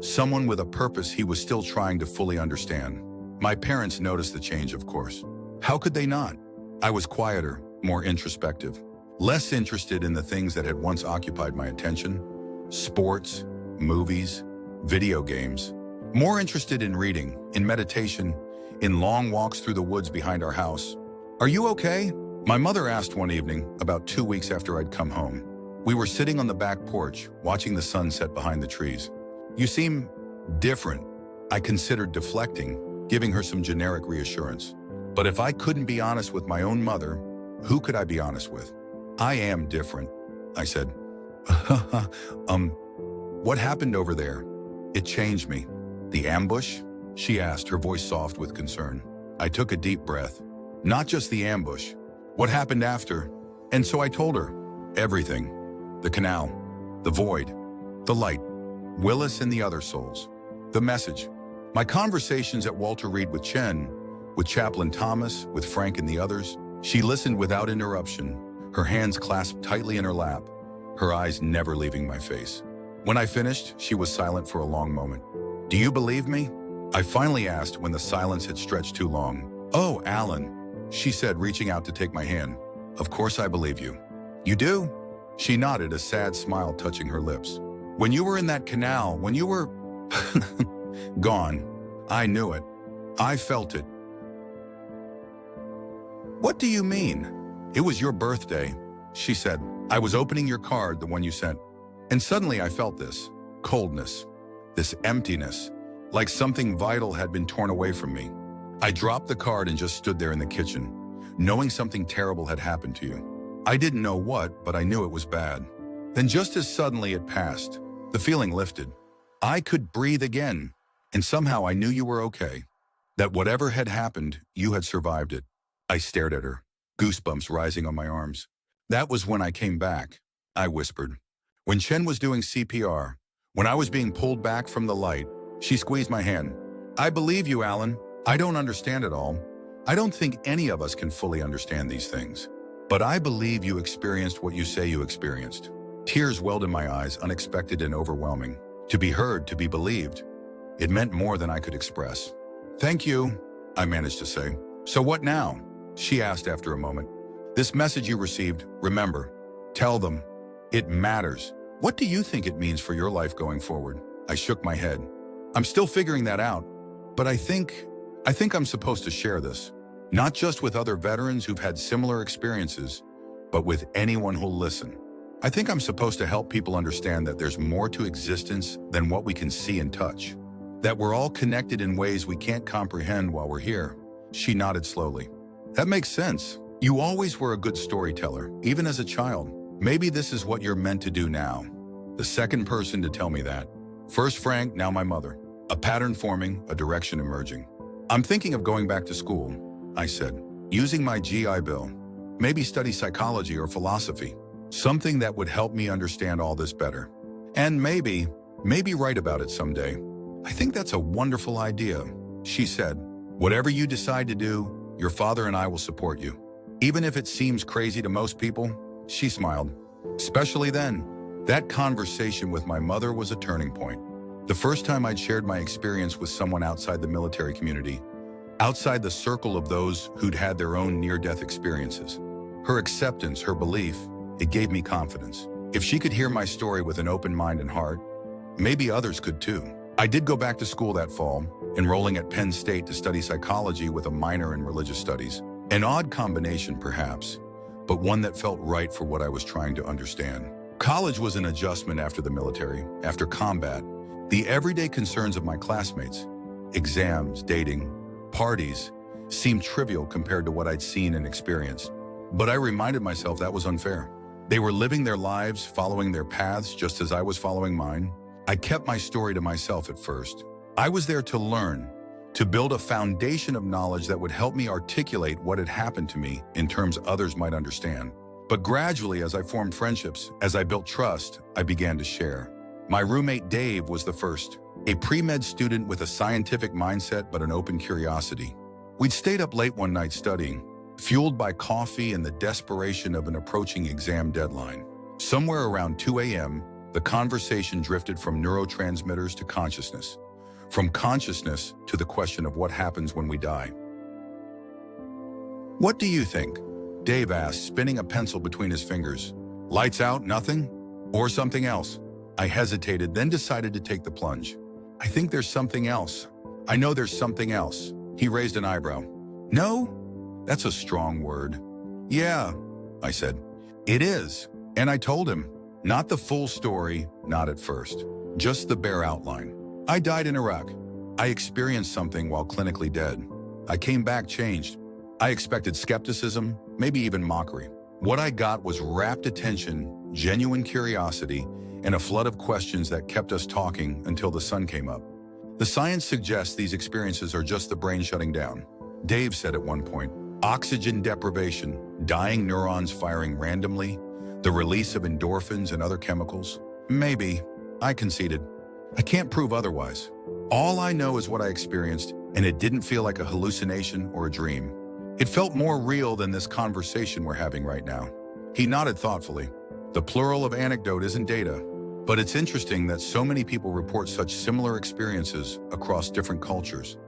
someone with a purpose he was still trying to fully understand. My parents noticed the change, of course. How could they not? I was quieter, more introspective, less interested in the things that had once occupied my attention, sports, movies, video games, more interested in reading, in meditation, in long walks through the woods behind our house. "Are you okay?" My mother asked one evening, about 2 weeks after I'd come home. We were sitting on the back porch, watching the sun set behind the trees. "You seem different." I considered deflecting, giving her some generic reassurance. But if I couldn't be honest with my own mother, who could I be honest with? "I am different," I said. What happened over there? It changed me." "The ambush?" she asked, her voice soft with concern. I took a deep breath. "Not just the ambush. What happened after?" And so I told her. Everything. The canal. The void. The light. Willis and the other souls. The message. My conversations at Walter Reed with Chen, with Chaplain Thomas, with Frank and the others. She listened without interruption, her hands clasped tightly in her lap, her eyes never leaving my face. When I finished, she was silent for a long moment. "Do you believe me?" I finally asked when the silence had stretched too long. "Oh, Alan," she said, reaching out to take my hand. "Of course I believe you." "You do?" She nodded, a sad smile touching her lips. "When you were in that canal, when you were gone, I knew it. I felt it." "What do you mean?" "It was your birthday," she said. "I was opening your card, the one you sent. And suddenly I felt this coldness, this emptiness, like something vital had been torn away from me. I dropped the card and just stood there in the kitchen, knowing something terrible had happened to you. I didn't know what, but I knew it was bad. Then just as suddenly it passed, the feeling lifted. I could breathe again, and somehow I knew you were okay. That whatever had happened, you had survived it." I stared at her, goosebumps rising on my arms. "That was when I came back," I whispered. "When Chen was doing CPR, when I was being pulled back from the light," she squeezed my hand. "I believe you, Alan. I don't understand it all. I don't think any of us can fully understand these things. But I believe you experienced what you say you experienced." Tears welled in my eyes, unexpected and overwhelming. To be heard, to be believed. It meant more than I could express. "Thank you," I managed to say. "So what now?" She asked after a moment. This message you received, remember, tell them. It matters. What do you think it means for your life going forward? I shook my head. I'm still figuring that out, but I think I'm supposed to share this. Not just with other veterans who've had similar experiences, but with anyone who'll listen. I think I'm supposed to help people understand that there's more to existence than what we can see and touch. That we're all connected in ways we can't comprehend while we're here. She nodded slowly. That makes sense. You always were a good storyteller, even as a child. Maybe this is what you're meant to do now. The second person to tell me that. First Frank, now my mother. A pattern forming, a direction emerging. I'm thinking of going back to school, I said, using my GI Bill. Maybe study psychology or philosophy. Something that would help me understand all this better. And maybe write about it someday. I think that's a wonderful idea, she said. Whatever you decide to do, your father and I will support you. Even if it seems crazy to most people, she smiled. Especially then. That conversation with my mother was a turning point. The first time I'd shared my experience with someone outside the military community, outside the circle of those who'd had their own near-death experiences. Her acceptance, her belief, it gave me confidence. If she could hear my story with an open mind and heart, maybe others could too. I did go back to school that fall, enrolling at Penn State to study psychology with a minor in religious studies. An odd combination, perhaps, but one that felt right for what I was trying to understand. College was an adjustment after the military, after combat. The everyday concerns of my classmates, exams, dating, parties, seemed trivial compared to what I'd seen and experienced. But I reminded myself that was unfair. They were living their lives, following their paths just as I was following mine. I kept my story to myself at first. I was there to learn, to build a foundation of knowledge that would help me articulate what had happened to me in terms others might understand. But gradually, as I formed friendships, as I built trust, I began to share. My roommate Dave was the first, a pre-med student with a scientific mindset but an open curiosity. We'd stayed up late one night studying, fueled by coffee and the desperation of an approaching exam deadline. Somewhere around 2 a.m., the conversation drifted from neurotransmitters to consciousness, from consciousness to the question of what happens when we die. What do you think? Dave asked, spinning a pencil between his fingers. Lights out, nothing? Or something else? I hesitated, then decided to take the plunge. I think there's something else. I know there's something else. He raised an eyebrow. No? That's a strong word. Yeah, I said. It is. And I told him. Not the full story, not at first. Just the bare outline. I died in Iraq. I experienced something while clinically dead. I came back changed. I expected skepticism, maybe even mockery. What I got was rapt attention, genuine curiosity, and a flood of questions that kept us talking until the sun came up. The science suggests these experiences are just the brain shutting down. Dave said at one point, oxygen deprivation, dying neurons firing randomly, the release of endorphins and other chemicals. Maybe, I conceded. I can't prove otherwise. All I know is what I experienced, and it didn't feel like a hallucination or a dream. It felt more real than this conversation we're having right now. He nodded thoughtfully. The plural of anecdote isn't data, but it's interesting that so many people report such similar experiences across different cultures,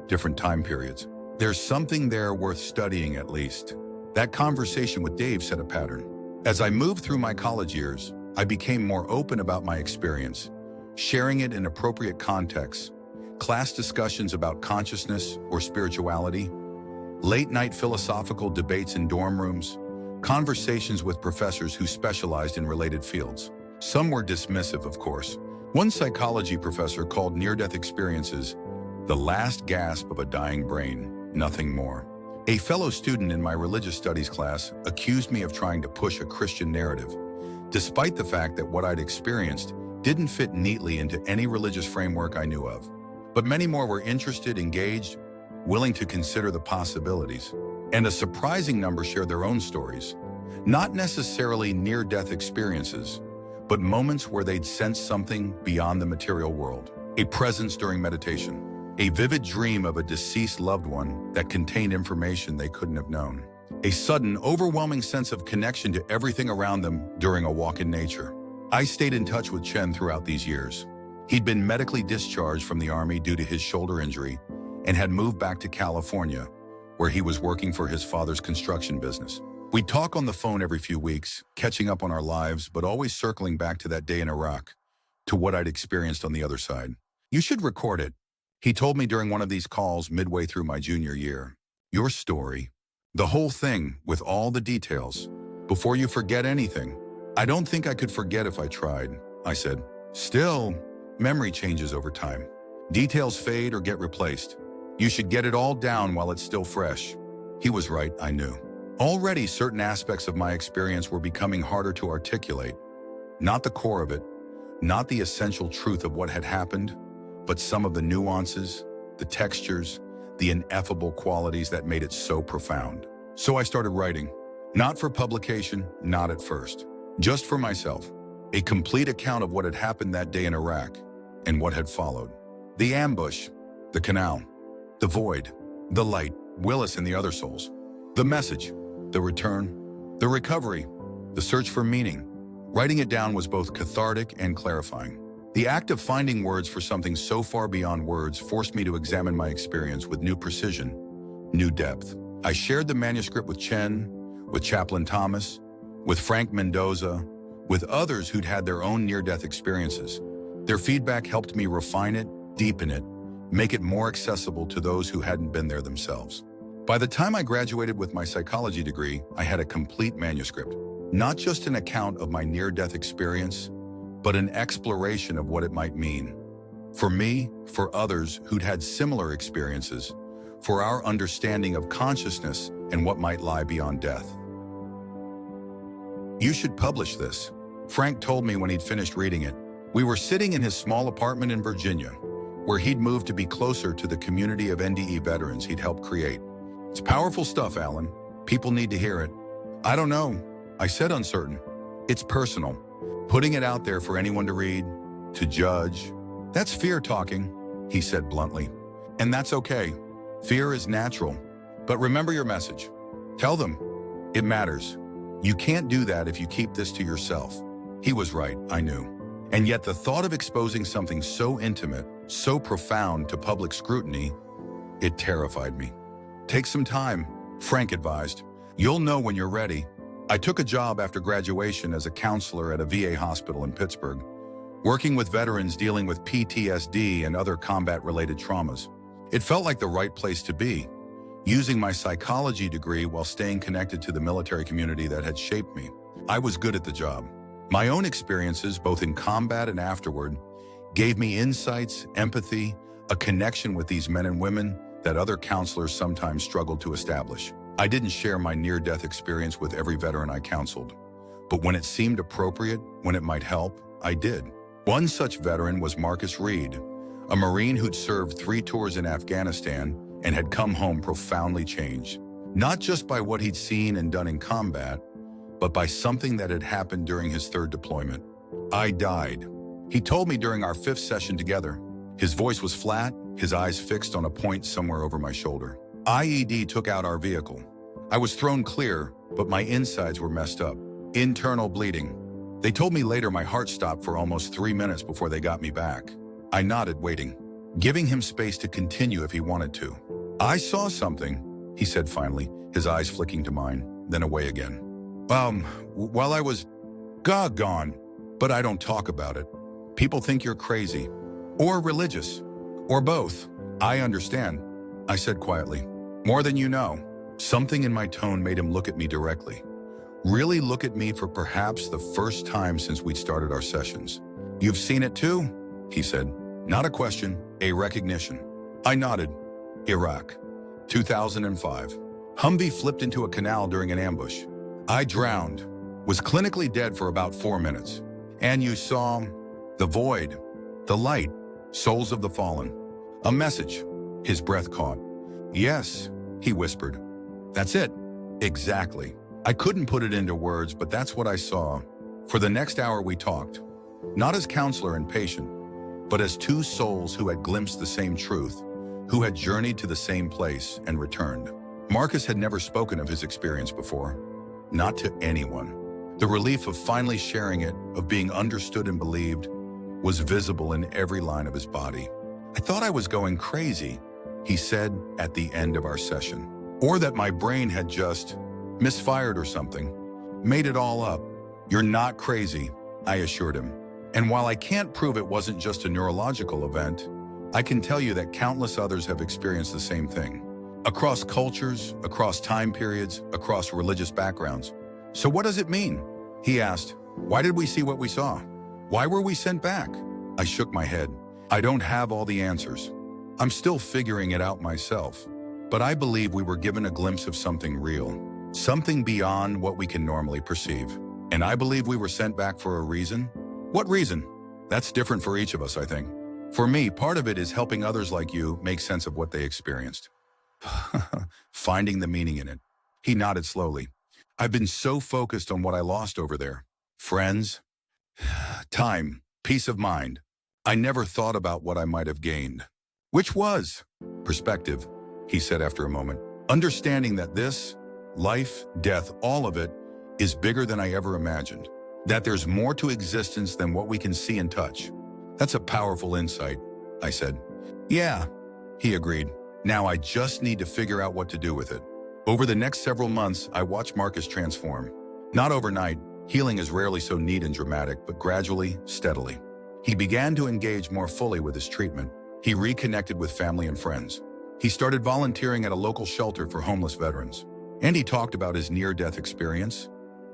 different time periods. There's something there worth studying at least. That conversation with Dave set a pattern. As I moved through my college years, I became more open about my experience, sharing it in appropriate contexts, class discussions about consciousness or spirituality, late-night philosophical debates in dorm rooms, conversations with professors who specialized in related fields. Some were dismissive, of course. One psychology professor called near-death experiences the last gasp of a dying brain, nothing more. A fellow student in my religious studies class accused me of trying to push a Christian narrative, despite the fact that what I'd experienced didn't fit neatly into any religious framework I knew of. But many more were interested, engaged, willing to consider the possibilities. And a surprising number shared their own stories, not necessarily near-death experiences, but moments where they'd sensed something beyond the material world. A presence during meditation, a vivid dream of a deceased loved one that contained information they couldn't have known. A sudden, overwhelming sense of connection to everything around them during a walk in nature. I stayed in touch with Chen throughout these years. He'd been medically discharged from the Army due to his shoulder injury and had moved back to California, where he was working for his father's construction business. We'd talk on the phone every few weeks, catching up on our lives, but always circling back to that day in Iraq, to what I'd experienced on the other side. "You should record it," he told me during one of these calls midway through my junior year. "Your story. The whole thing, with all the details, before you forget anything." "I don't think I could forget if I tried," I said. "Still, memory changes over time. Details fade or get replaced. You should get it all down while it's still fresh." He was right, I knew. Already, certain aspects of my experience were becoming harder to articulate. Not the core of it, not the essential truth of what had happened, but some of the nuances, the textures, the ineffable qualities that made it so profound. So I started writing. Not for publication, not at first. Just for myself. A complete account of what had happened that day in Iraq and what had followed. The ambush, the canal, the void, the light, Willis and the other souls. The message, the return, the recovery, the search for meaning. Writing it down was both cathartic and clarifying. The act of finding words for something so far beyond words forced me to examine my experience with new precision, new depth. I shared the manuscript with Chen, with Chaplain Thomas, with Frank Mendoza, with others who'd had their own near-death experiences. Their feedback helped me refine it, deepen it, make it more accessible to those who hadn't been there themselves. By the time I graduated with my psychology degree, I had a complete manuscript. Not just an account of my near-death experience, but an exploration of what it might mean. For me, for others who'd had similar experiences, for our understanding of consciousness and what might lie beyond death. "You should publish this," Frank told me when he'd finished reading it. We were sitting in his small apartment in Virginia, where he'd moved to be closer to the community of NDE veterans he'd helped create. "It's powerful stuff, Alan. People need to hear it." "I don't know," I said, uncertain. "It's personal. Putting it out there for anyone to read, to judge. That's fear talking," he said bluntly. "And that's okay. Fear is natural. But remember your message. Tell them. It matters. You can't do that if you keep this to yourself." He was right, I knew. And yet the thought of exposing something so intimate, so profound to public scrutiny, it terrified me. "Take some time," Frank advised. "You'll know when you're ready." I took a job after graduation as a counselor at a VA hospital in Pittsburgh, working with veterans dealing with PTSD and other combat-related traumas. It felt like the right place to be, using my psychology degree while staying connected to the military community that had shaped me. I was good at the job. My own experiences, both in combat and afterward, gave me insights, empathy, a connection with these men and women that other counselors sometimes struggled to establish. I didn't share my near-death experience with every veteran I counseled, but when it seemed appropriate, when it might help, I did. One such veteran was Marcus Reed, a Marine who'd served 3 tours in Afghanistan and had come home profoundly changed, not just by what he'd seen and done in combat, but by something that had happened during his 3rd deployment. "I died," he told me during our 5th session together. His voice was flat, his eyes fixed on a point somewhere over my shoulder. "IED took out our vehicle. I was thrown clear, but my insides were messed up. Internal bleeding. They told me later my heart stopped for almost 3 minutes before they got me back." I nodded, waiting, giving him space to continue if he wanted to. "I saw something," he said finally, his eyes flicking to mine, then away again. While I was gone, but I don't talk about it. People think you're crazy, or religious, or both." "I understand," I said quietly. "More than you know." Something in my tone made him look at me directly. Really look at me for perhaps the first time since we'd started our sessions. "You've seen it too?" he said. Not a question, a recognition. I nodded. "Iraq, 2005. Humvee flipped into a canal during an ambush. I drowned, was clinically dead for about 4 minutes. And you saw the void, the light, souls of the fallen. A message." His breath caught. "Yes," he whispered. "That's it. Exactly." I couldn't put it into words, but that's what I saw. For the next hour we talked, not as counselor and patient, but as 2 souls who had glimpsed the same truth, who had journeyed to the same place and returned. Marcus had never spoken of his experience before, not to anyone. The relief of finally sharing it, of being understood and believed, was visible in every line of his body. "I thought I was going crazy," he said at the end of our session. or that my brain had just misfired or something. Made it all up. You're not crazy, I assured him. And while I can't prove it wasn't just a neurological event, I can tell you that countless others have experienced the same thing. Across cultures, across time periods, across religious backgrounds. So what does it mean? He asked. Why did we see what we saw? Why were we sent back? I shook my head. I don't have all the answers. I'm still figuring it out myself. But I believe we were given a glimpse of something real. Something beyond what we can normally perceive. And I believe we were sent back for a reason. What reason? That's different for each of us, I think. For me, part of it is helping others like you make sense of what they experienced. Finding the meaning in it. He nodded slowly. I've been so focused on what I lost over there. Friends, time, peace of mind. I never thought about what I might have gained. Which was perspective, he said after a moment. Understanding that this, life, death, all of it, is bigger than I ever imagined. That there's more to existence than what we can see and touch. That's a powerful insight, I said. Yeah, he agreed. Now I just need to figure out what to do with it. Over the next several months, I watched Marcus transform. Not overnight, healing is rarely so neat and dramatic, but gradually, steadily. He began to engage more fully with his treatment. He reconnected with family and friends. He started volunteering at a local shelter for homeless veterans. And he talked about his near-death experience,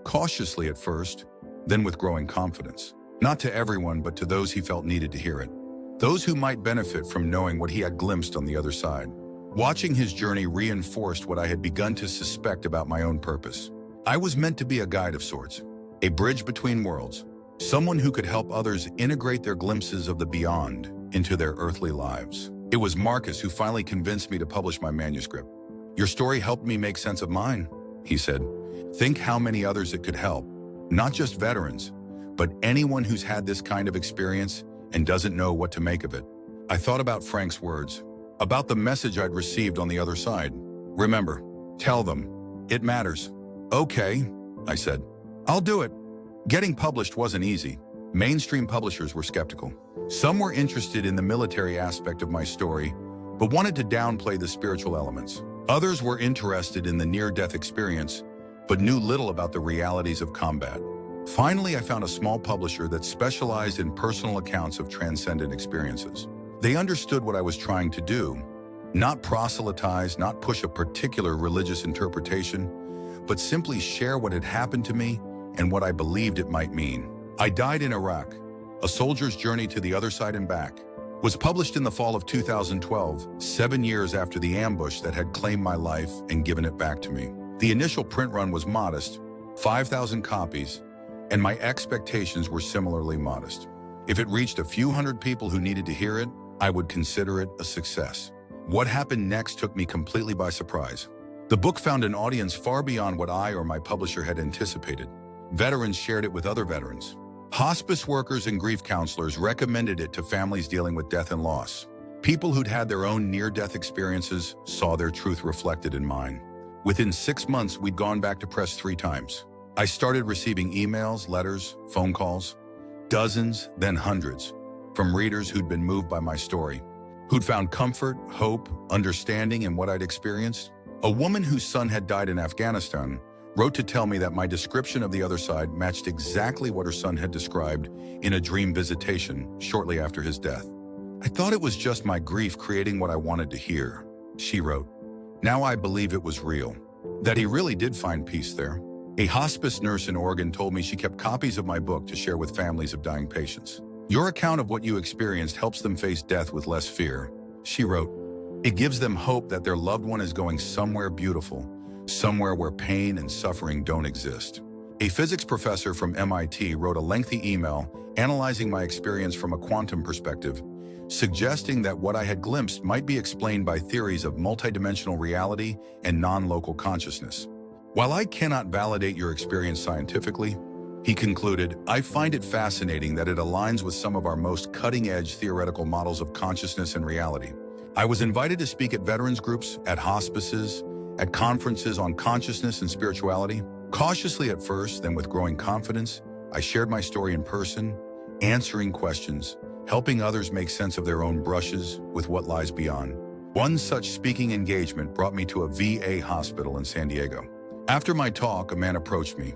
cautiously at first, then with growing confidence. Not to everyone, but to those he felt needed to hear it. Those who might benefit from knowing what he had glimpsed on the other side. Watching his journey reinforced what I had begun to suspect about my own purpose. I was meant to be a guide of sorts, a bridge between worlds, someone who could help others integrate their glimpses of the beyond into their earthly lives. It was Marcus who finally convinced me to publish my manuscript. Your story helped me make sense of mine, he said. Think how many others it could help. Not just veterans, but anyone who's had this kind of experience and doesn't know what to make of it. I thought about Frank's words, about the message I'd received on the other side. Remember, tell them, it matters. Okay, I said. I'll do it. Getting published wasn't easy. Mainstream publishers were skeptical. Some were interested in the military aspect of my story, but wanted to downplay the spiritual elements. Others were interested in the near-death experience, but knew little about the realities of combat. Finally, I found a small publisher that specialized in personal accounts of transcendent experiences. They understood what I was trying to do, not proselytize, not push a particular religious interpretation, but simply share what had happened to me and what I believed it might mean. I Died in Iraq, A Soldier's Journey to the Other Side and Back, was published in the fall of 2012, 7 years after the ambush that had claimed my life and given it back to me. The initial print run was modest, 5,000 copies, and my expectations were similarly modest. If it reached a few hundred people who needed to hear it, I would consider it a success. What happened next took me completely by surprise. The book found an audience far beyond what I or my publisher had anticipated. Veterans shared it with other veterans. Hospice workers and grief counselors recommended it to families dealing with death and loss. People who'd had their own near-death experiences saw their truth reflected in mine. Within 6 months, we'd gone back to press 3 times. I started receiving emails, letters, phone calls, dozens, then hundreds, from readers who'd been moved by my story, who'd found comfort, hope, understanding in what I'd experienced. A woman whose son had died in Afghanistan wrote to tell me that my description of the other side matched exactly what her son had described in a dream visitation shortly after his death. I thought it was just my grief creating what I wanted to hear, she wrote. Now I believe it was real, that he really did find peace there. A hospice nurse in Oregon told me she kept copies of my book to share with families of dying patients. Your account of what you experienced helps them face death with less fear, she wrote. It gives them hope that their loved one is going somewhere beautiful, somewhere where pain and suffering don't exist. A physics professor from MIT wrote a lengthy email analyzing my experience from a quantum perspective, suggesting that what I had glimpsed might be explained by theories of multidimensional reality and non-local consciousness. While I cannot validate your experience scientifically, he concluded, I find it fascinating that it aligns with some of our most cutting-edge theoretical models of consciousness and reality. I was invited to speak at veterans groups, at hospices, at conferences on consciousness and spirituality. Cautiously at first, then with growing confidence, I shared my story in person, answering questions, helping others make sense of their own brushes with what lies beyond. One such speaking engagement brought me to a VA hospital in San Diego. After my talk, a man approached me,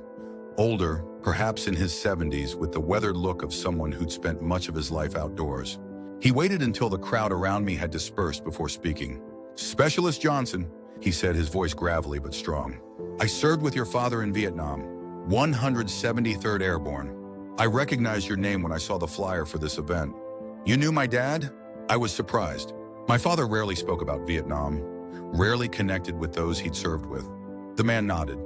older, perhaps in his 70s, with the weathered look of someone who'd spent much of his life outdoors. He waited until the crowd around me had dispersed before speaking. "Specialist Johnson," he said, his voice gravelly but strong. "I served with your father in Vietnam, 173rd Airborne. I recognized your name when I saw the flyer for this event. You knew my dad?" I was surprised. My father rarely spoke about Vietnam, rarely connected with those he'd served with. The man nodded.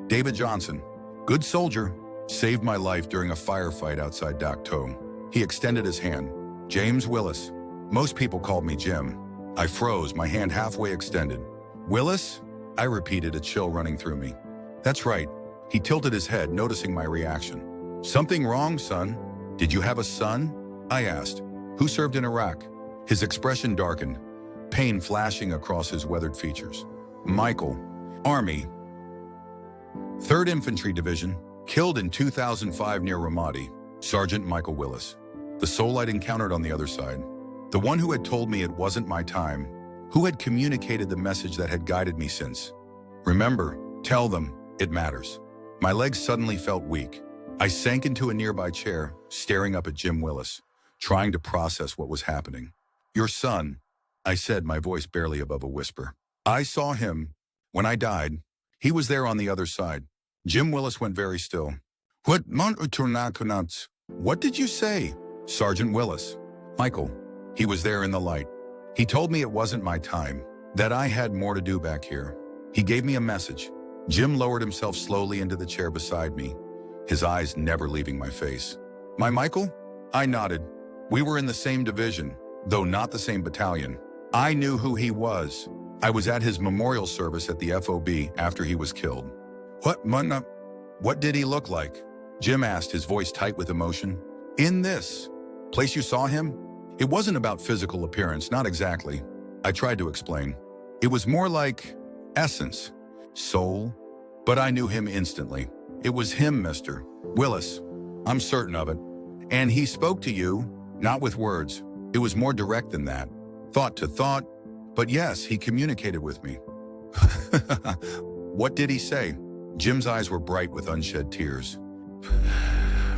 "David Johnson, good soldier, saved my life during a firefight outside Dak To." He extended his hand. "James Willis." Most people called me Jim. I froze, my hand halfway extended. "Willis?" I repeated, a chill running through me. "That's right." He tilted his head, noticing my reaction. "Something wrong, son? Did you have a son?" I asked. "Who served in Iraq?" His expression darkened, pain flashing across his weathered features. "Michael, Army, 3rd Infantry Division, killed in 2005 near Ramadi. Sergeant Michael Willis. The soul I'd encountered on the other side. The one who had told me it wasn't my time, who had communicated the message that had guided me since. Remember, tell them, it matters." My legs suddenly felt weak. I sank into a nearby chair, staring up at Jim Willis, trying to process what was happening. "Your son," I said, my voice barely above a whisper. "I saw him. When I died, he was there on the other side." Jim Willis went very still. "What did you say?" "Sergeant Willis. Michael. He was there in the light. He told me it wasn't my time, that I had more to do back here. He gave me a message." Jim lowered himself slowly into the chair beside me, his eyes never leaving my face. "My Michael?" I nodded. "We were in the same division, though not the same battalion. I knew who he was. I was at his memorial service at the FOB after he was killed." What did he look like?" Jim asked, his voice tight with emotion. "In this place you saw him? It wasn't about physical appearance, not exactly." I tried to explain. "It was more like essence, soul." But I knew him instantly. "It was him, Mr. Willis. I'm certain of it. And he spoke to you, not with words. It was more direct than that. Thought to thought. But yes, he communicated with me." "What did he say?" Jim's eyes were bright with unshed tears.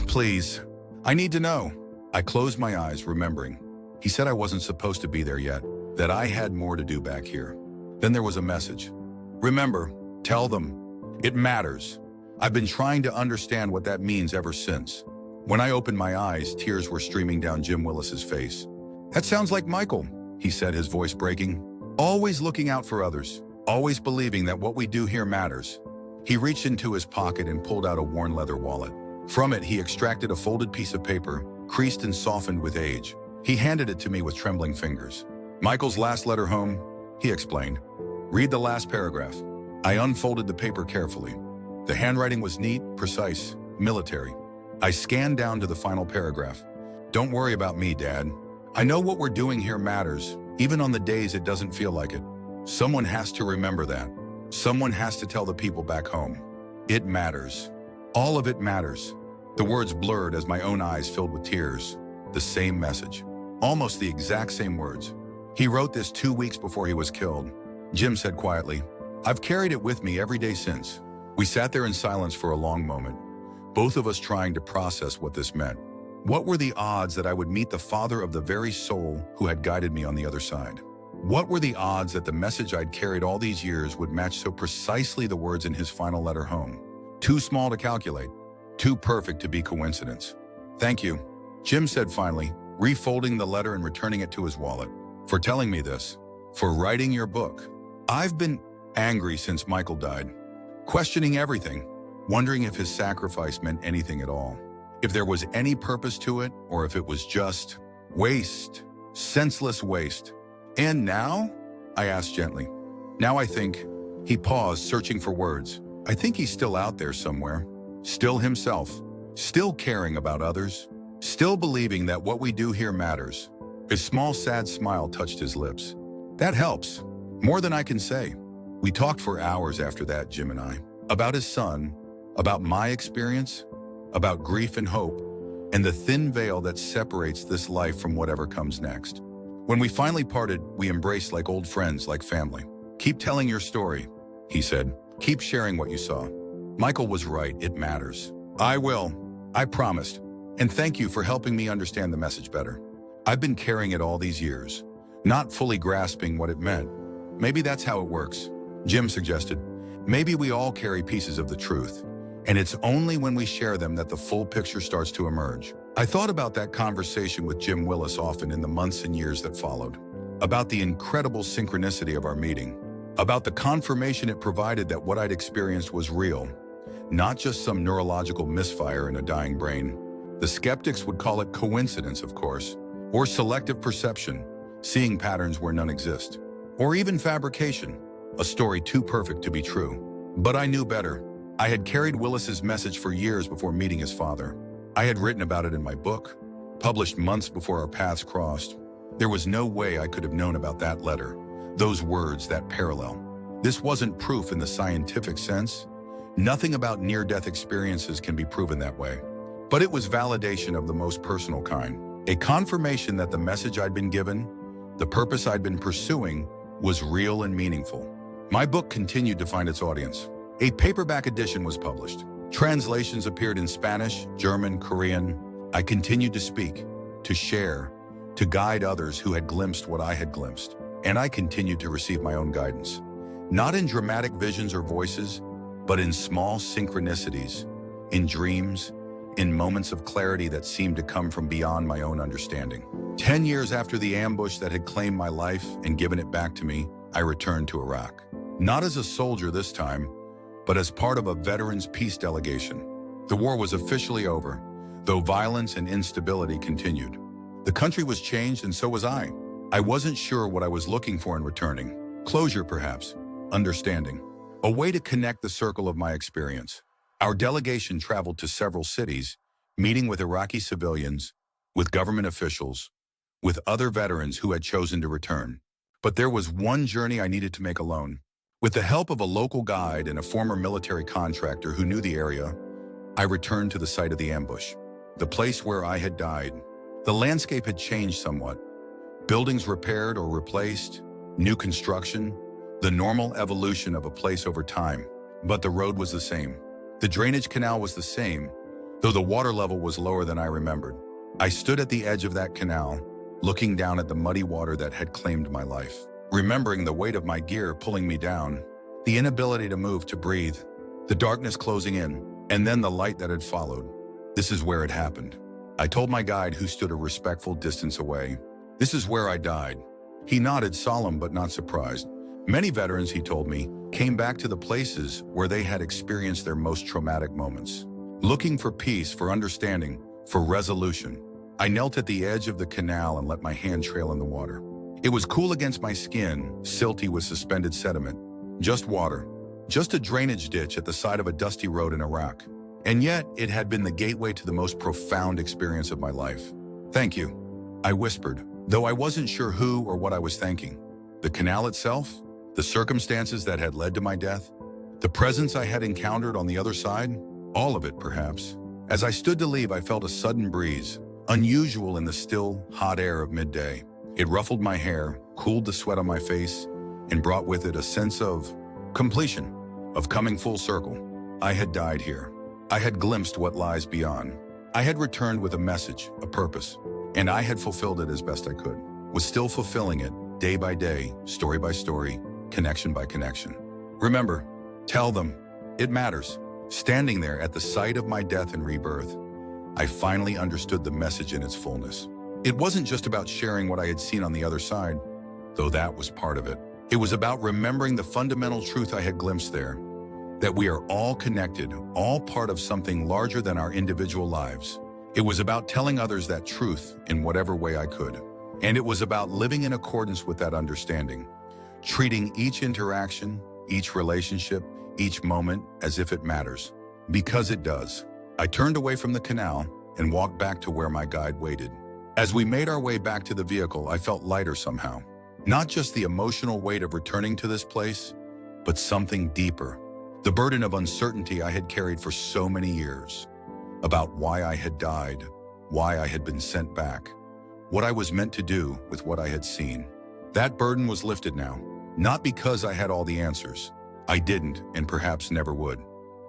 "Please, I need to know." I closed my eyes, remembering. He said I wasn't supposed to be there yet, that I had more to do back here. Then there was a message. "Remember, tell them, it matters." I've been trying to understand what that means ever since. When I opened my eyes, tears were streaming down Jim Willis's face. "That sounds like Michael," he said, his voice breaking. "Always looking out for others, always believing that what we do here matters." He reached into his pocket and pulled out a worn leather wallet. From it, he extracted a folded piece of paper, creased and softened with age. He handed it to me with trembling fingers. "Michael's last letter home," he explained. "Read the last paragraph." I unfolded the paper carefully. The handwriting was neat, precise, military. I scanned down to the final paragraph. "Don't worry about me, Dad. I know what we're doing here matters, even on the days it doesn't feel like it. Someone has to remember that. Someone has to tell the people back home. It matters. All of it matters." The words blurred as my own eyes filled with tears. The same message. Almost the exact same words. "He wrote this 2 weeks before he was killed," Jim said quietly. "I've carried it with me every day since." We sat there in silence for a long moment, both of us trying to process what this meant. What were the odds that I would meet the father of the very soul who had guided me on the other side? What were the odds that the message I'd carried all these years would match so precisely the words in his final letter home? Too small to calculate, too perfect to be coincidence. "Thank you," Jim said finally, refolding the letter and returning it to his wallet. "For telling me this, for writing your book. I've been angry since Michael died, questioning everything, wondering if his sacrifice meant anything at all, if there was any purpose to it, or if it was just waste, senseless waste. And now?" I asked gently. "Now I think," he paused, searching for words, "I think he's still out there somewhere, still himself, still caring about others, still believing that what we do here matters." A small, sad smile touched his lips. "That helps, more than I can say." We talked for hours after that, Jim and I, about his son, about my experience, about grief and hope, and the thin veil that separates this life from whatever comes next. When we finally parted, we embraced like old friends, like family. "Keep telling your story," he said. "Keep sharing what you saw." Michael was right, it matters. "I will," I promised. "And thank you for helping me understand the message better. I've been carrying it all these years, not fully grasping what it meant." "Maybe that's how it works," Jim suggested. "Maybe we all carry pieces of the truth, and it's only when we share them that the full picture starts to emerge." I thought about that conversation with Jim Willis often in the months and years that followed, about the incredible synchronicity of our meeting, about the confirmation it provided that what I'd experienced was real, not just some neurological misfire in a dying brain. The skeptics would call it coincidence, of course, or selective perception, seeing patterns where none exist, or even fabrication, a story too perfect to be true. But I knew better. I had carried Willis's message for years before meeting his father. I had written about it in my book, published months before our paths crossed. There was no way I could have known about that letter, those words, that parallel. This wasn't proof in the scientific sense. Nothing about near-death experiences can be proven that way. But it was validation of the most personal kind, a confirmation that the message I'd been given, the purpose I'd been pursuing, was real and meaningful. My book continued to find its audience. A paperback edition was published. Translations appeared in Spanish, German, Korean. I continued to speak, to share, to guide others who had glimpsed what I had glimpsed. And I continued to receive my own guidance. Not in dramatic visions or voices, but in small synchronicities, in dreams, in moments of clarity that seemed to come from beyond my own understanding. 10 years after the ambush that had claimed my life and given it back to me, I returned to Iraq. Not as a soldier this time, but as part of a Veterans Peace delegation. The war was officially over, though violence and instability continued. The country was changed and so was I. I wasn't sure what I was looking for in returning. Closure, perhaps. Understanding. A way to connect the circle of my experience. Our delegation traveled to several cities, meeting with Iraqi civilians, with government officials, with other veterans who had chosen to return. But there was one journey I needed to make alone. With the help of a local guide and a former military contractor who knew the area, I returned to the site of the ambush, the place where I had died. The landscape had changed somewhat. Buildings repaired or replaced, new construction, the normal evolution of a place over time. But the road was the same. The drainage canal was the same, though the water level was lower than I remembered. I stood at the edge of that canal, looking down at the muddy water that had claimed my life, remembering the weight of my gear pulling me down, the inability to move, to breathe, the darkness closing in, and then the light that had followed. This is where it happened. I told my guide, who stood a respectful distance away. "This is where I died." He nodded, solemn but not surprised. Many veterans, he told me, came back to the places where they had experienced their most traumatic moments, looking for peace, for understanding, for resolution. I knelt at the edge of the canal and let my hand trail in the water. It was cool against my skin, silty with suspended sediment. Just water. Just a drainage ditch at the side of a dusty road in Iraq. And yet, it had been the gateway to the most profound experience of my life. "Thank you," I whispered, though I wasn't sure who or what I was thanking. The canal itself? The circumstances that had led to my death? The presence I had encountered on the other side? All of it, perhaps. As I stood to leave, I felt a sudden breeze, unusual in the still, hot air of midday. It ruffled my hair, cooled the sweat on my face, and brought with it a sense of completion, of coming full circle. I had died here. I had glimpsed what lies beyond. I had returned with a message, a purpose, and I had fulfilled it as best I could. Was still fulfilling it, day by day, story by story, connection by connection. Remember, tell them, it matters. Standing there at the site of my death and rebirth, I finally understood the message in its fullness. It wasn't just about sharing what I had seen on the other side, though that was part of it. It was about remembering the fundamental truth I had glimpsed there, that we are all connected, all part of something larger than our individual lives. It was about telling others that truth in whatever way I could. And it was about living in accordance with that understanding, treating each interaction, each relationship, each moment as if it matters. Because it does. I turned away from the canal and walked back to where my guide waited. As we made our way back to the vehicle, I felt lighter somehow. Not just the emotional weight of returning to this place, but something deeper. The burden of uncertainty I had carried for so many years. About why I had died, why I had been sent back, what I was meant to do with what I had seen. That burden was lifted now, not because I had all the answers. I didn't, and perhaps never would.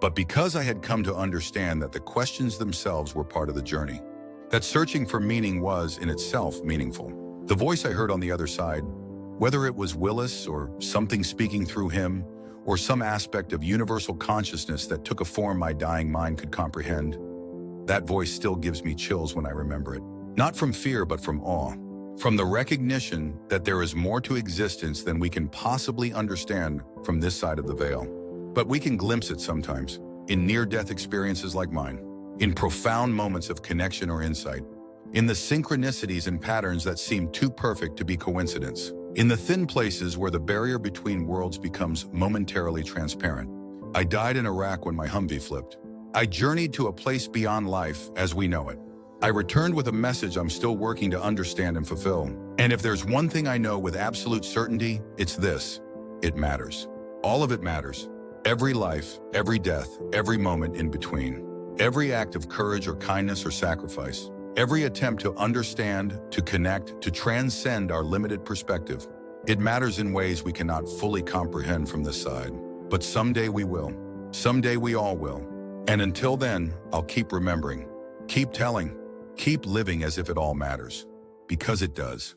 But because I had come to understand that the questions themselves were part of the journey, that searching for meaning was, in itself, meaningful. The voice I heard on the other side, whether it was Willis or something speaking through him, or some aspect of universal consciousness that took a form my dying mind could comprehend, that voice still gives me chills when I remember it. Not from fear, but from awe. From the recognition that there is more to existence than we can possibly understand from this side of the veil. But we can glimpse it sometimes, in near-death experiences like mine, in profound moments of connection or insight, in the synchronicities and patterns that seem too perfect to be coincidence, in the thin places where the barrier between worlds becomes momentarily transparent. I died in Iraq when my Humvee flipped. I journeyed to a place beyond life as we know it. I returned with a message I'm still working to understand and fulfill. And if there's one thing I know with absolute certainty, it's this: it matters. All of it matters. Every life, every death, every moment in between. Every act of courage or kindness or sacrifice. Every attempt to understand, to connect, to transcend our limited perspective. It matters in ways we cannot fully comprehend from this side. But someday we will. Someday we all will. And until then, I'll keep remembering, keep telling, keep living as if it all matters. Because it does.